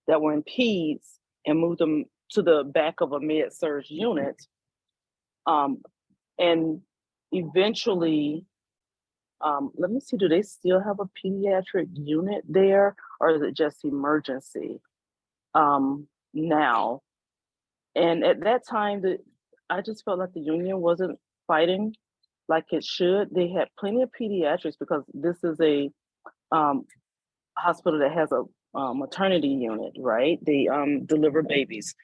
that were in peds and move them to the back of a med-surg unit. And eventually, let me see, do they still have a pediatric unit there, or is it just emergency now? And at that time, I just felt like the union wasn't fighting like it should. They had plenty of pediatrics because this is a hospital that has a maternity unit, right? They deliver babies,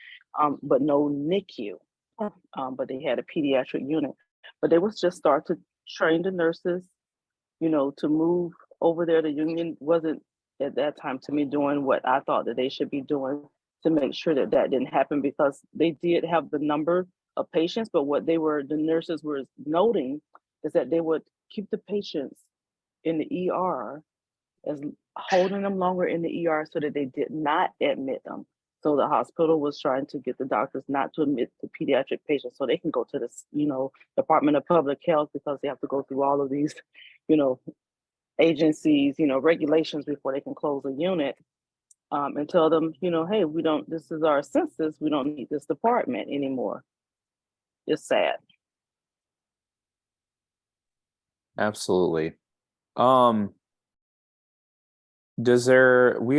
but no NICU. But they had a pediatric unit. But they was just start to train the nurses, you know, to move over there. The union wasn't at that time, to me, doing what I thought that they should be doing to make sure that that didn't happen, because they did have the number of patients, but what the nurses were noting is that they would keep the patients in the ER, as holding them longer in the ER so that they did not admit them. So the hospital was trying to get the doctors not to admit the pediatric patients so they can go to the, you know, Department of Public Health, because they have to go through all of these, you know, agencies, you know, regulations before they can close a unit, and tell them, you know, hey, this is our census, we don't need this department anymore. It's sad. Absolutely. We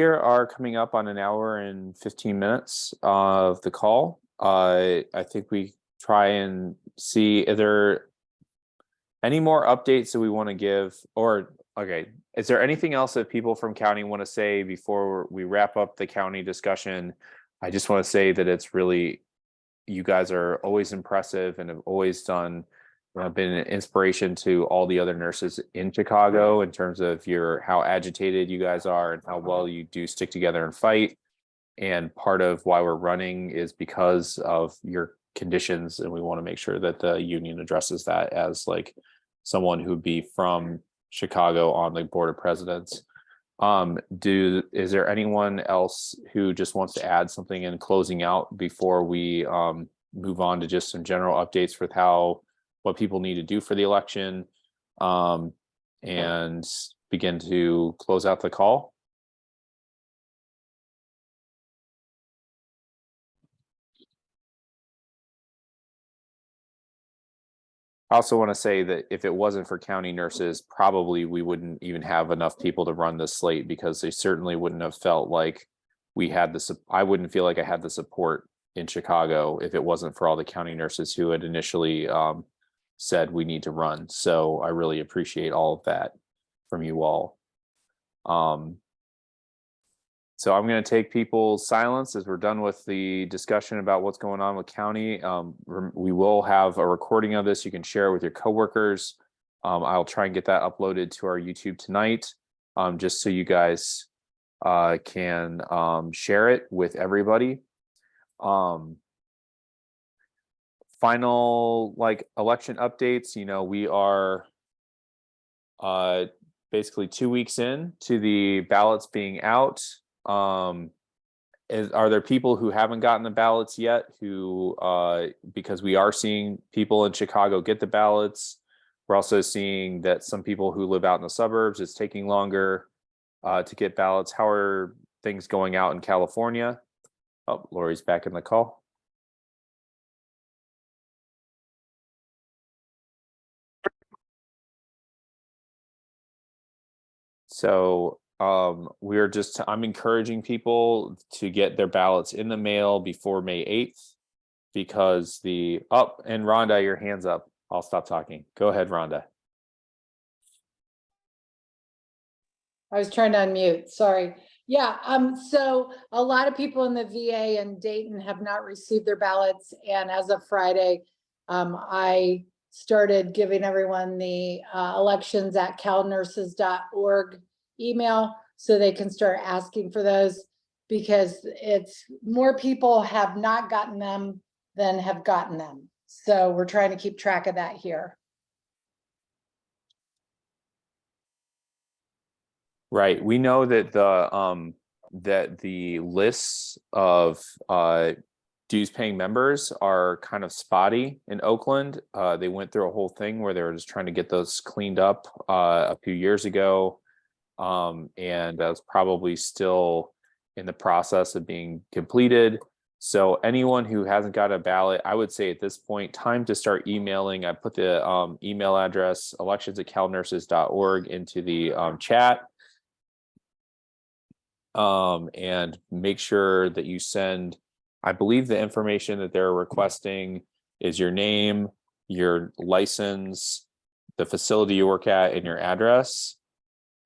are coming up on an hour and 15 minutes of the call. I think we try and see, are there any more updates that we want to give, or, okay, is there anything else that people from county want to say before we wrap up the county discussion? I just want to say that it's really, you guys are always impressive and have always been an inspiration to all the other nurses in Chicago in terms of how agitated you guys are and how well you do stick together and fight. And part of why we're running is because of your conditions, and we want to make sure that the union addresses that as like someone who'd be from Chicago on the board of presidents. Is there anyone else who just wants to add something in closing out before we move on to just some general updates with what people need to do for the election, and begin to close out the call? I also want to say that if it wasn't for county nurses, probably we wouldn't even have enough people to run this slate, because they certainly wouldn't have felt like I wouldn't feel like I had the support in Chicago if it wasn't for all the county nurses who had initially said we need to run. So I really appreciate all of that from you all. So I'm going to take people's silence as we're done with the discussion about what's going on with county. We will have a recording of this. You can share it with your coworkers. I'll try and get that uploaded to our YouTube tonight, just so you guys can share it with everybody. Final election updates. We are basically 2 weeks in to the ballots being out. Are there people who haven't gotten the ballots yet because we are seeing people in Chicago get the ballots. We're also seeing that some people who live out in the suburbs, it's taking longer to get ballots. How are things going out in California? Oh, Lori's back in the call. So I'm encouraging people to get their ballots in the mail before May 8th, because and Rhonda, your hand's up. I'll stop talking. Go ahead, Rhonda. I was trying to unmute, sorry. Yeah, so a lot of people in the VA in Dayton have not received their ballots, and as of Friday, I started giving everyone the elections@calnurses.org email so they can start asking for those, because it's more people have not gotten them than have gotten them. So we're trying to keep track of that here. Right. We know that the lists of dues paying members are kind of spotty in Oakland. They went through a whole thing where they were just trying to get those cleaned up a few years ago. And that's probably still in the process of being completed. So anyone who hasn't got a ballot, I would say at this point, time to start emailing. I put the email address elections@calnurses.org into the chat. And make sure that you send, I believe the information that they're requesting is your name, your license, the facility you work at, and your address.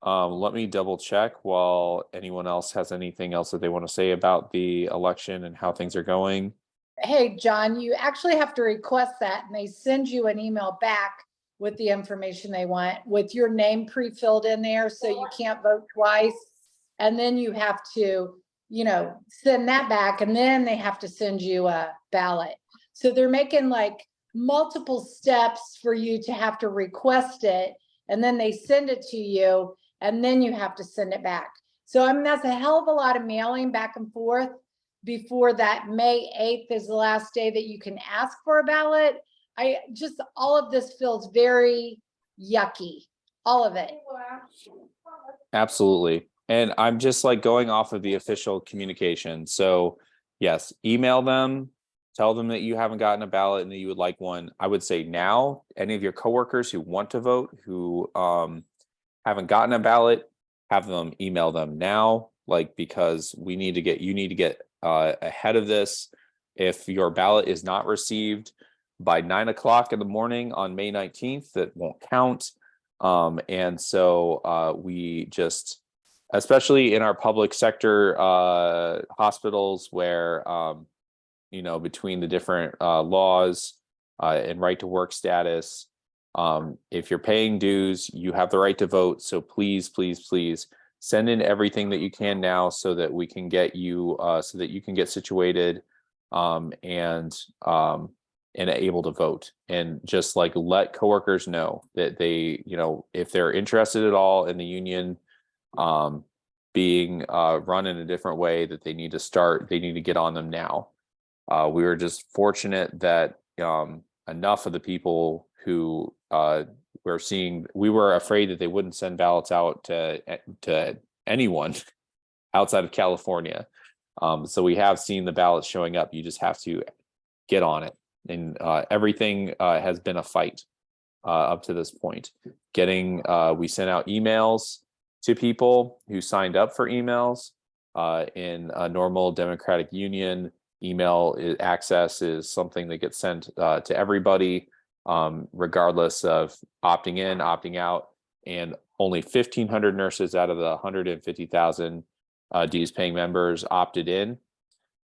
Let me double check while anyone else has anything else that they want to say about the election and how things are going. Hey, John, you actually have to request that and they send you an email back with the information they want with your name pre-filled in there, so you can't vote twice. And then you have to, send that back, and then they have to send you a ballot. So they're making like multiple steps for you to have to request it, and then they send it to you, and then you have to send it back. So I mean, that's a hell of a lot of mailing back and forth before that May 8th is the last day that you can ask for a ballot. All of this feels very yucky, all of it. Absolutely. And I'm just like going off of the official communication. So yes, email them, tell them that you haven't gotten a ballot and that you would like one. I would say now, any of your coworkers who want to vote, who haven't gotten a ballot, have them email them now, because you need to get ahead of this. If your ballot is not received by 9 o'clock in the morning on May 19th, that won't count. And so we just, especially in our public sector hospitals where, between the different laws and right to work status, if you're paying dues, you have the right to vote. So please, please, please send in everything that you can now so that we can get you, so that you can get situated and able to vote. And just let coworkers know that they, if they're interested at all in the union being run in a different way, that they need to get on them now. We were just fortunate that enough of the people who we were afraid that they wouldn't send ballots out to anyone outside of California. So we have seen the ballots showing up. You just have to get on it. And everything has been a fight up to this point. We sent out emails to people who signed up for emails. In a normal Democratic Union, email access is something that gets sent to everybody, regardless of opting in, opting out. And only 1,500 nurses out of the 150,000 dues paying members opted in.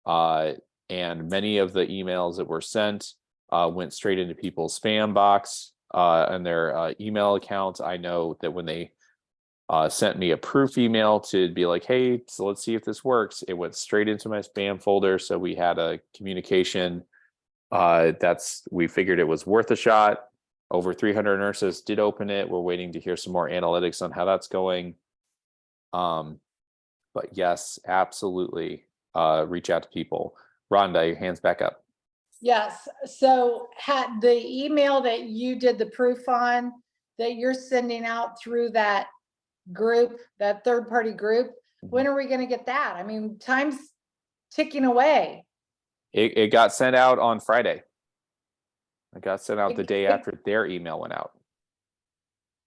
And many of the emails that were sent went straight into people's spam box and their email accounts. I know that when they sent me a proof email to be like, hey, so let's see if this works, it went straight into my spam folder. So we had a communication we figured it was worth a shot. Over 300 nurses did open it. We're waiting to hear some more analytics on how that's going. But yes, absolutely, reach out to people. Rhonda, your hand's back up. Yes, so had the email that you did the proof on, that you're sending out through that group, that third-party group, when are we going to get that? I mean, time's ticking away. It got sent out on Friday. It got sent out the day after their email went out.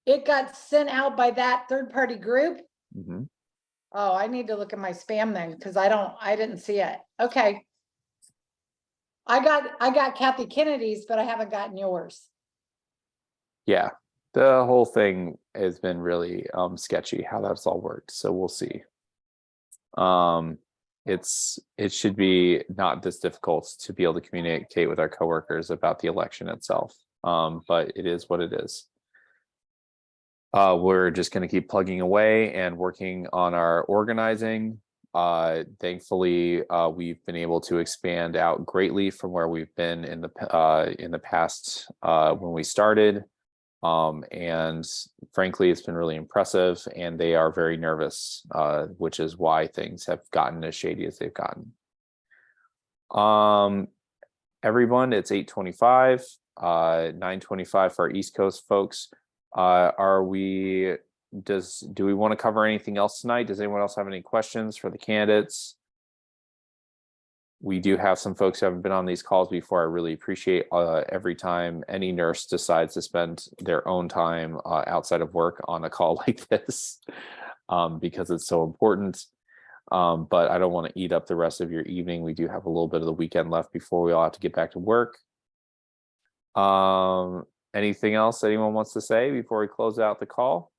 It got sent out by that third-party group? Mm-hmm. Oh, I need to look at my spam then, because I didn't see it. Okay. I got Kathy Kennedy's, but I haven't gotten yours. Yeah, the whole thing has been really sketchy how that's all worked. So we'll see. It should be not this difficult to be able to communicate with our coworkers about the election itself. But it is what it is. We're just going to keep plugging away and working on our organizing. Thankfully, we've been able to expand out greatly from where we've been in the past when we started. And frankly, it's been really impressive, and they are very nervous, which is why things have gotten as shady as they've gotten. Everyone, it's 8:25, 9:25 for our East Coast folks. Do we want to cover anything else tonight? Does anyone else have any questions for the candidates? We do have some folks who haven't been on these calls before. I really appreciate every time any nurse decides to spend their own time outside of work on a call like this, because it's so important. But I don't want to eat up the rest of your evening. We do have a little bit of the weekend left before we all have to get back to work. Anything else anyone wants to say before we close out the call?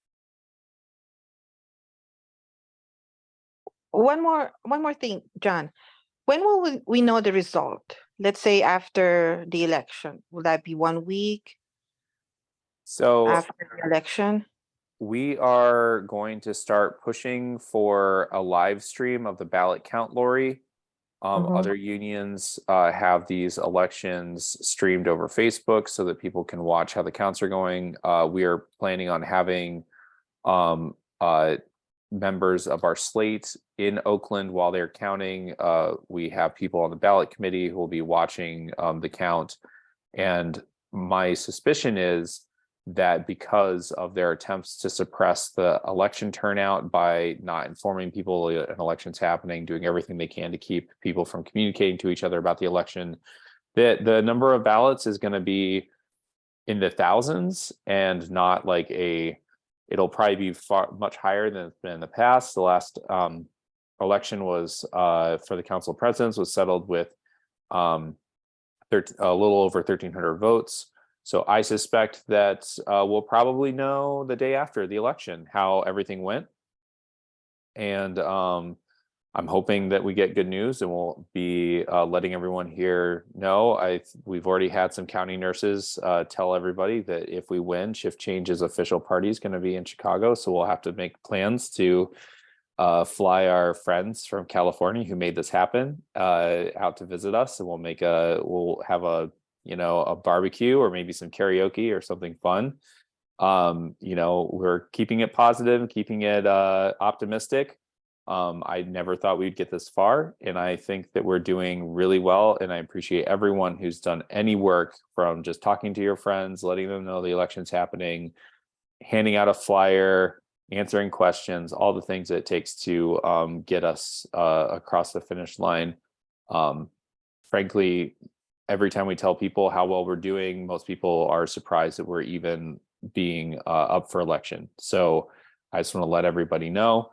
One more thing, John. When will we know the result? Let's say after the election. Will that be 1 week So after the election? we are going to start pushing for a live stream of the ballot count, Lori. Other unions have these elections streamed over Facebook so that people can watch how the counts are going. We are planning on having members of our slate in Oakland while they're counting. We have people on the ballot committee who will be watching the count. And my suspicion is that because of their attempts to suppress the election turnout by not informing people an election's happening, doing everything they can to keep people from communicating to each other about the election, that the number of ballots is going to be in the thousands and not like it'll probably be much higher than it's been in the past. The last election was for the Council of Presidents was settled with a little over 1,300 votes. So I suspect that we'll probably know the day after the election how everything went. And I'm hoping that we get good news, and we'll be letting everyone here know. We've already had some county nurses tell everybody that if we win, Shift Change's official party is going to be in Chicago. So we'll have to make plans to fly our friends from California who made this happen out to visit us, and we'll have a barbecue or maybe some karaoke or something fun. We're keeping it positive and keeping it optimistic. I never thought we'd get this far, and I think that we're doing really well, and I appreciate everyone who's done any work, from just talking to your friends, letting them know the election's happening, handing out a flyer, answering questions, all the things that it takes to get us across the finish line. Frankly, every time we tell people how well we're doing, most people are surprised that we're even being up for election. So I just want to let everybody know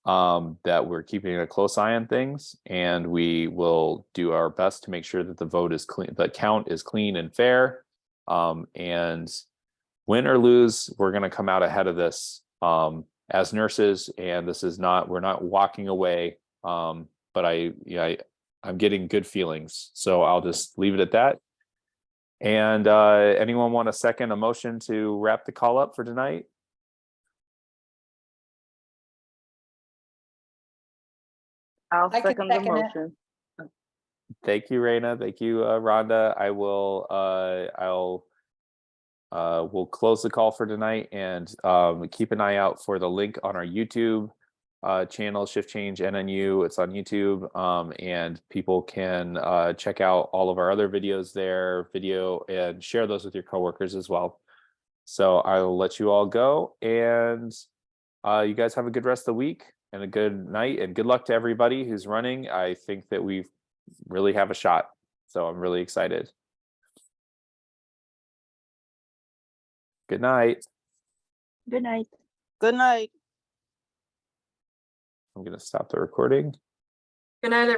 that we're keeping a close eye on things, and we will do our best to make sure that the vote is clean, the count is clean and fair. And win or lose, we're going to come out ahead of this as nurses, and we're not walking away. But I'm getting good feelings, so I'll just leave it at that. And anyone want to second a motion to wrap the call up for tonight? I can second the motion. Thank you, Raina. Thank you, Rhonda. We'll close the call for tonight, and keep an eye out for the link on our YouTube channel, Shift Change NNU. It's on YouTube, and people can check out all of our other videos there, and share those with your coworkers as well. So I'll let you all go, and you guys have a good rest of the week and a good night, and good luck to everybody who's running. I think that we really have a shot, so I'm really excited. Good night. Good night. Good night. I'm going to stop the recording. Good night, everyone.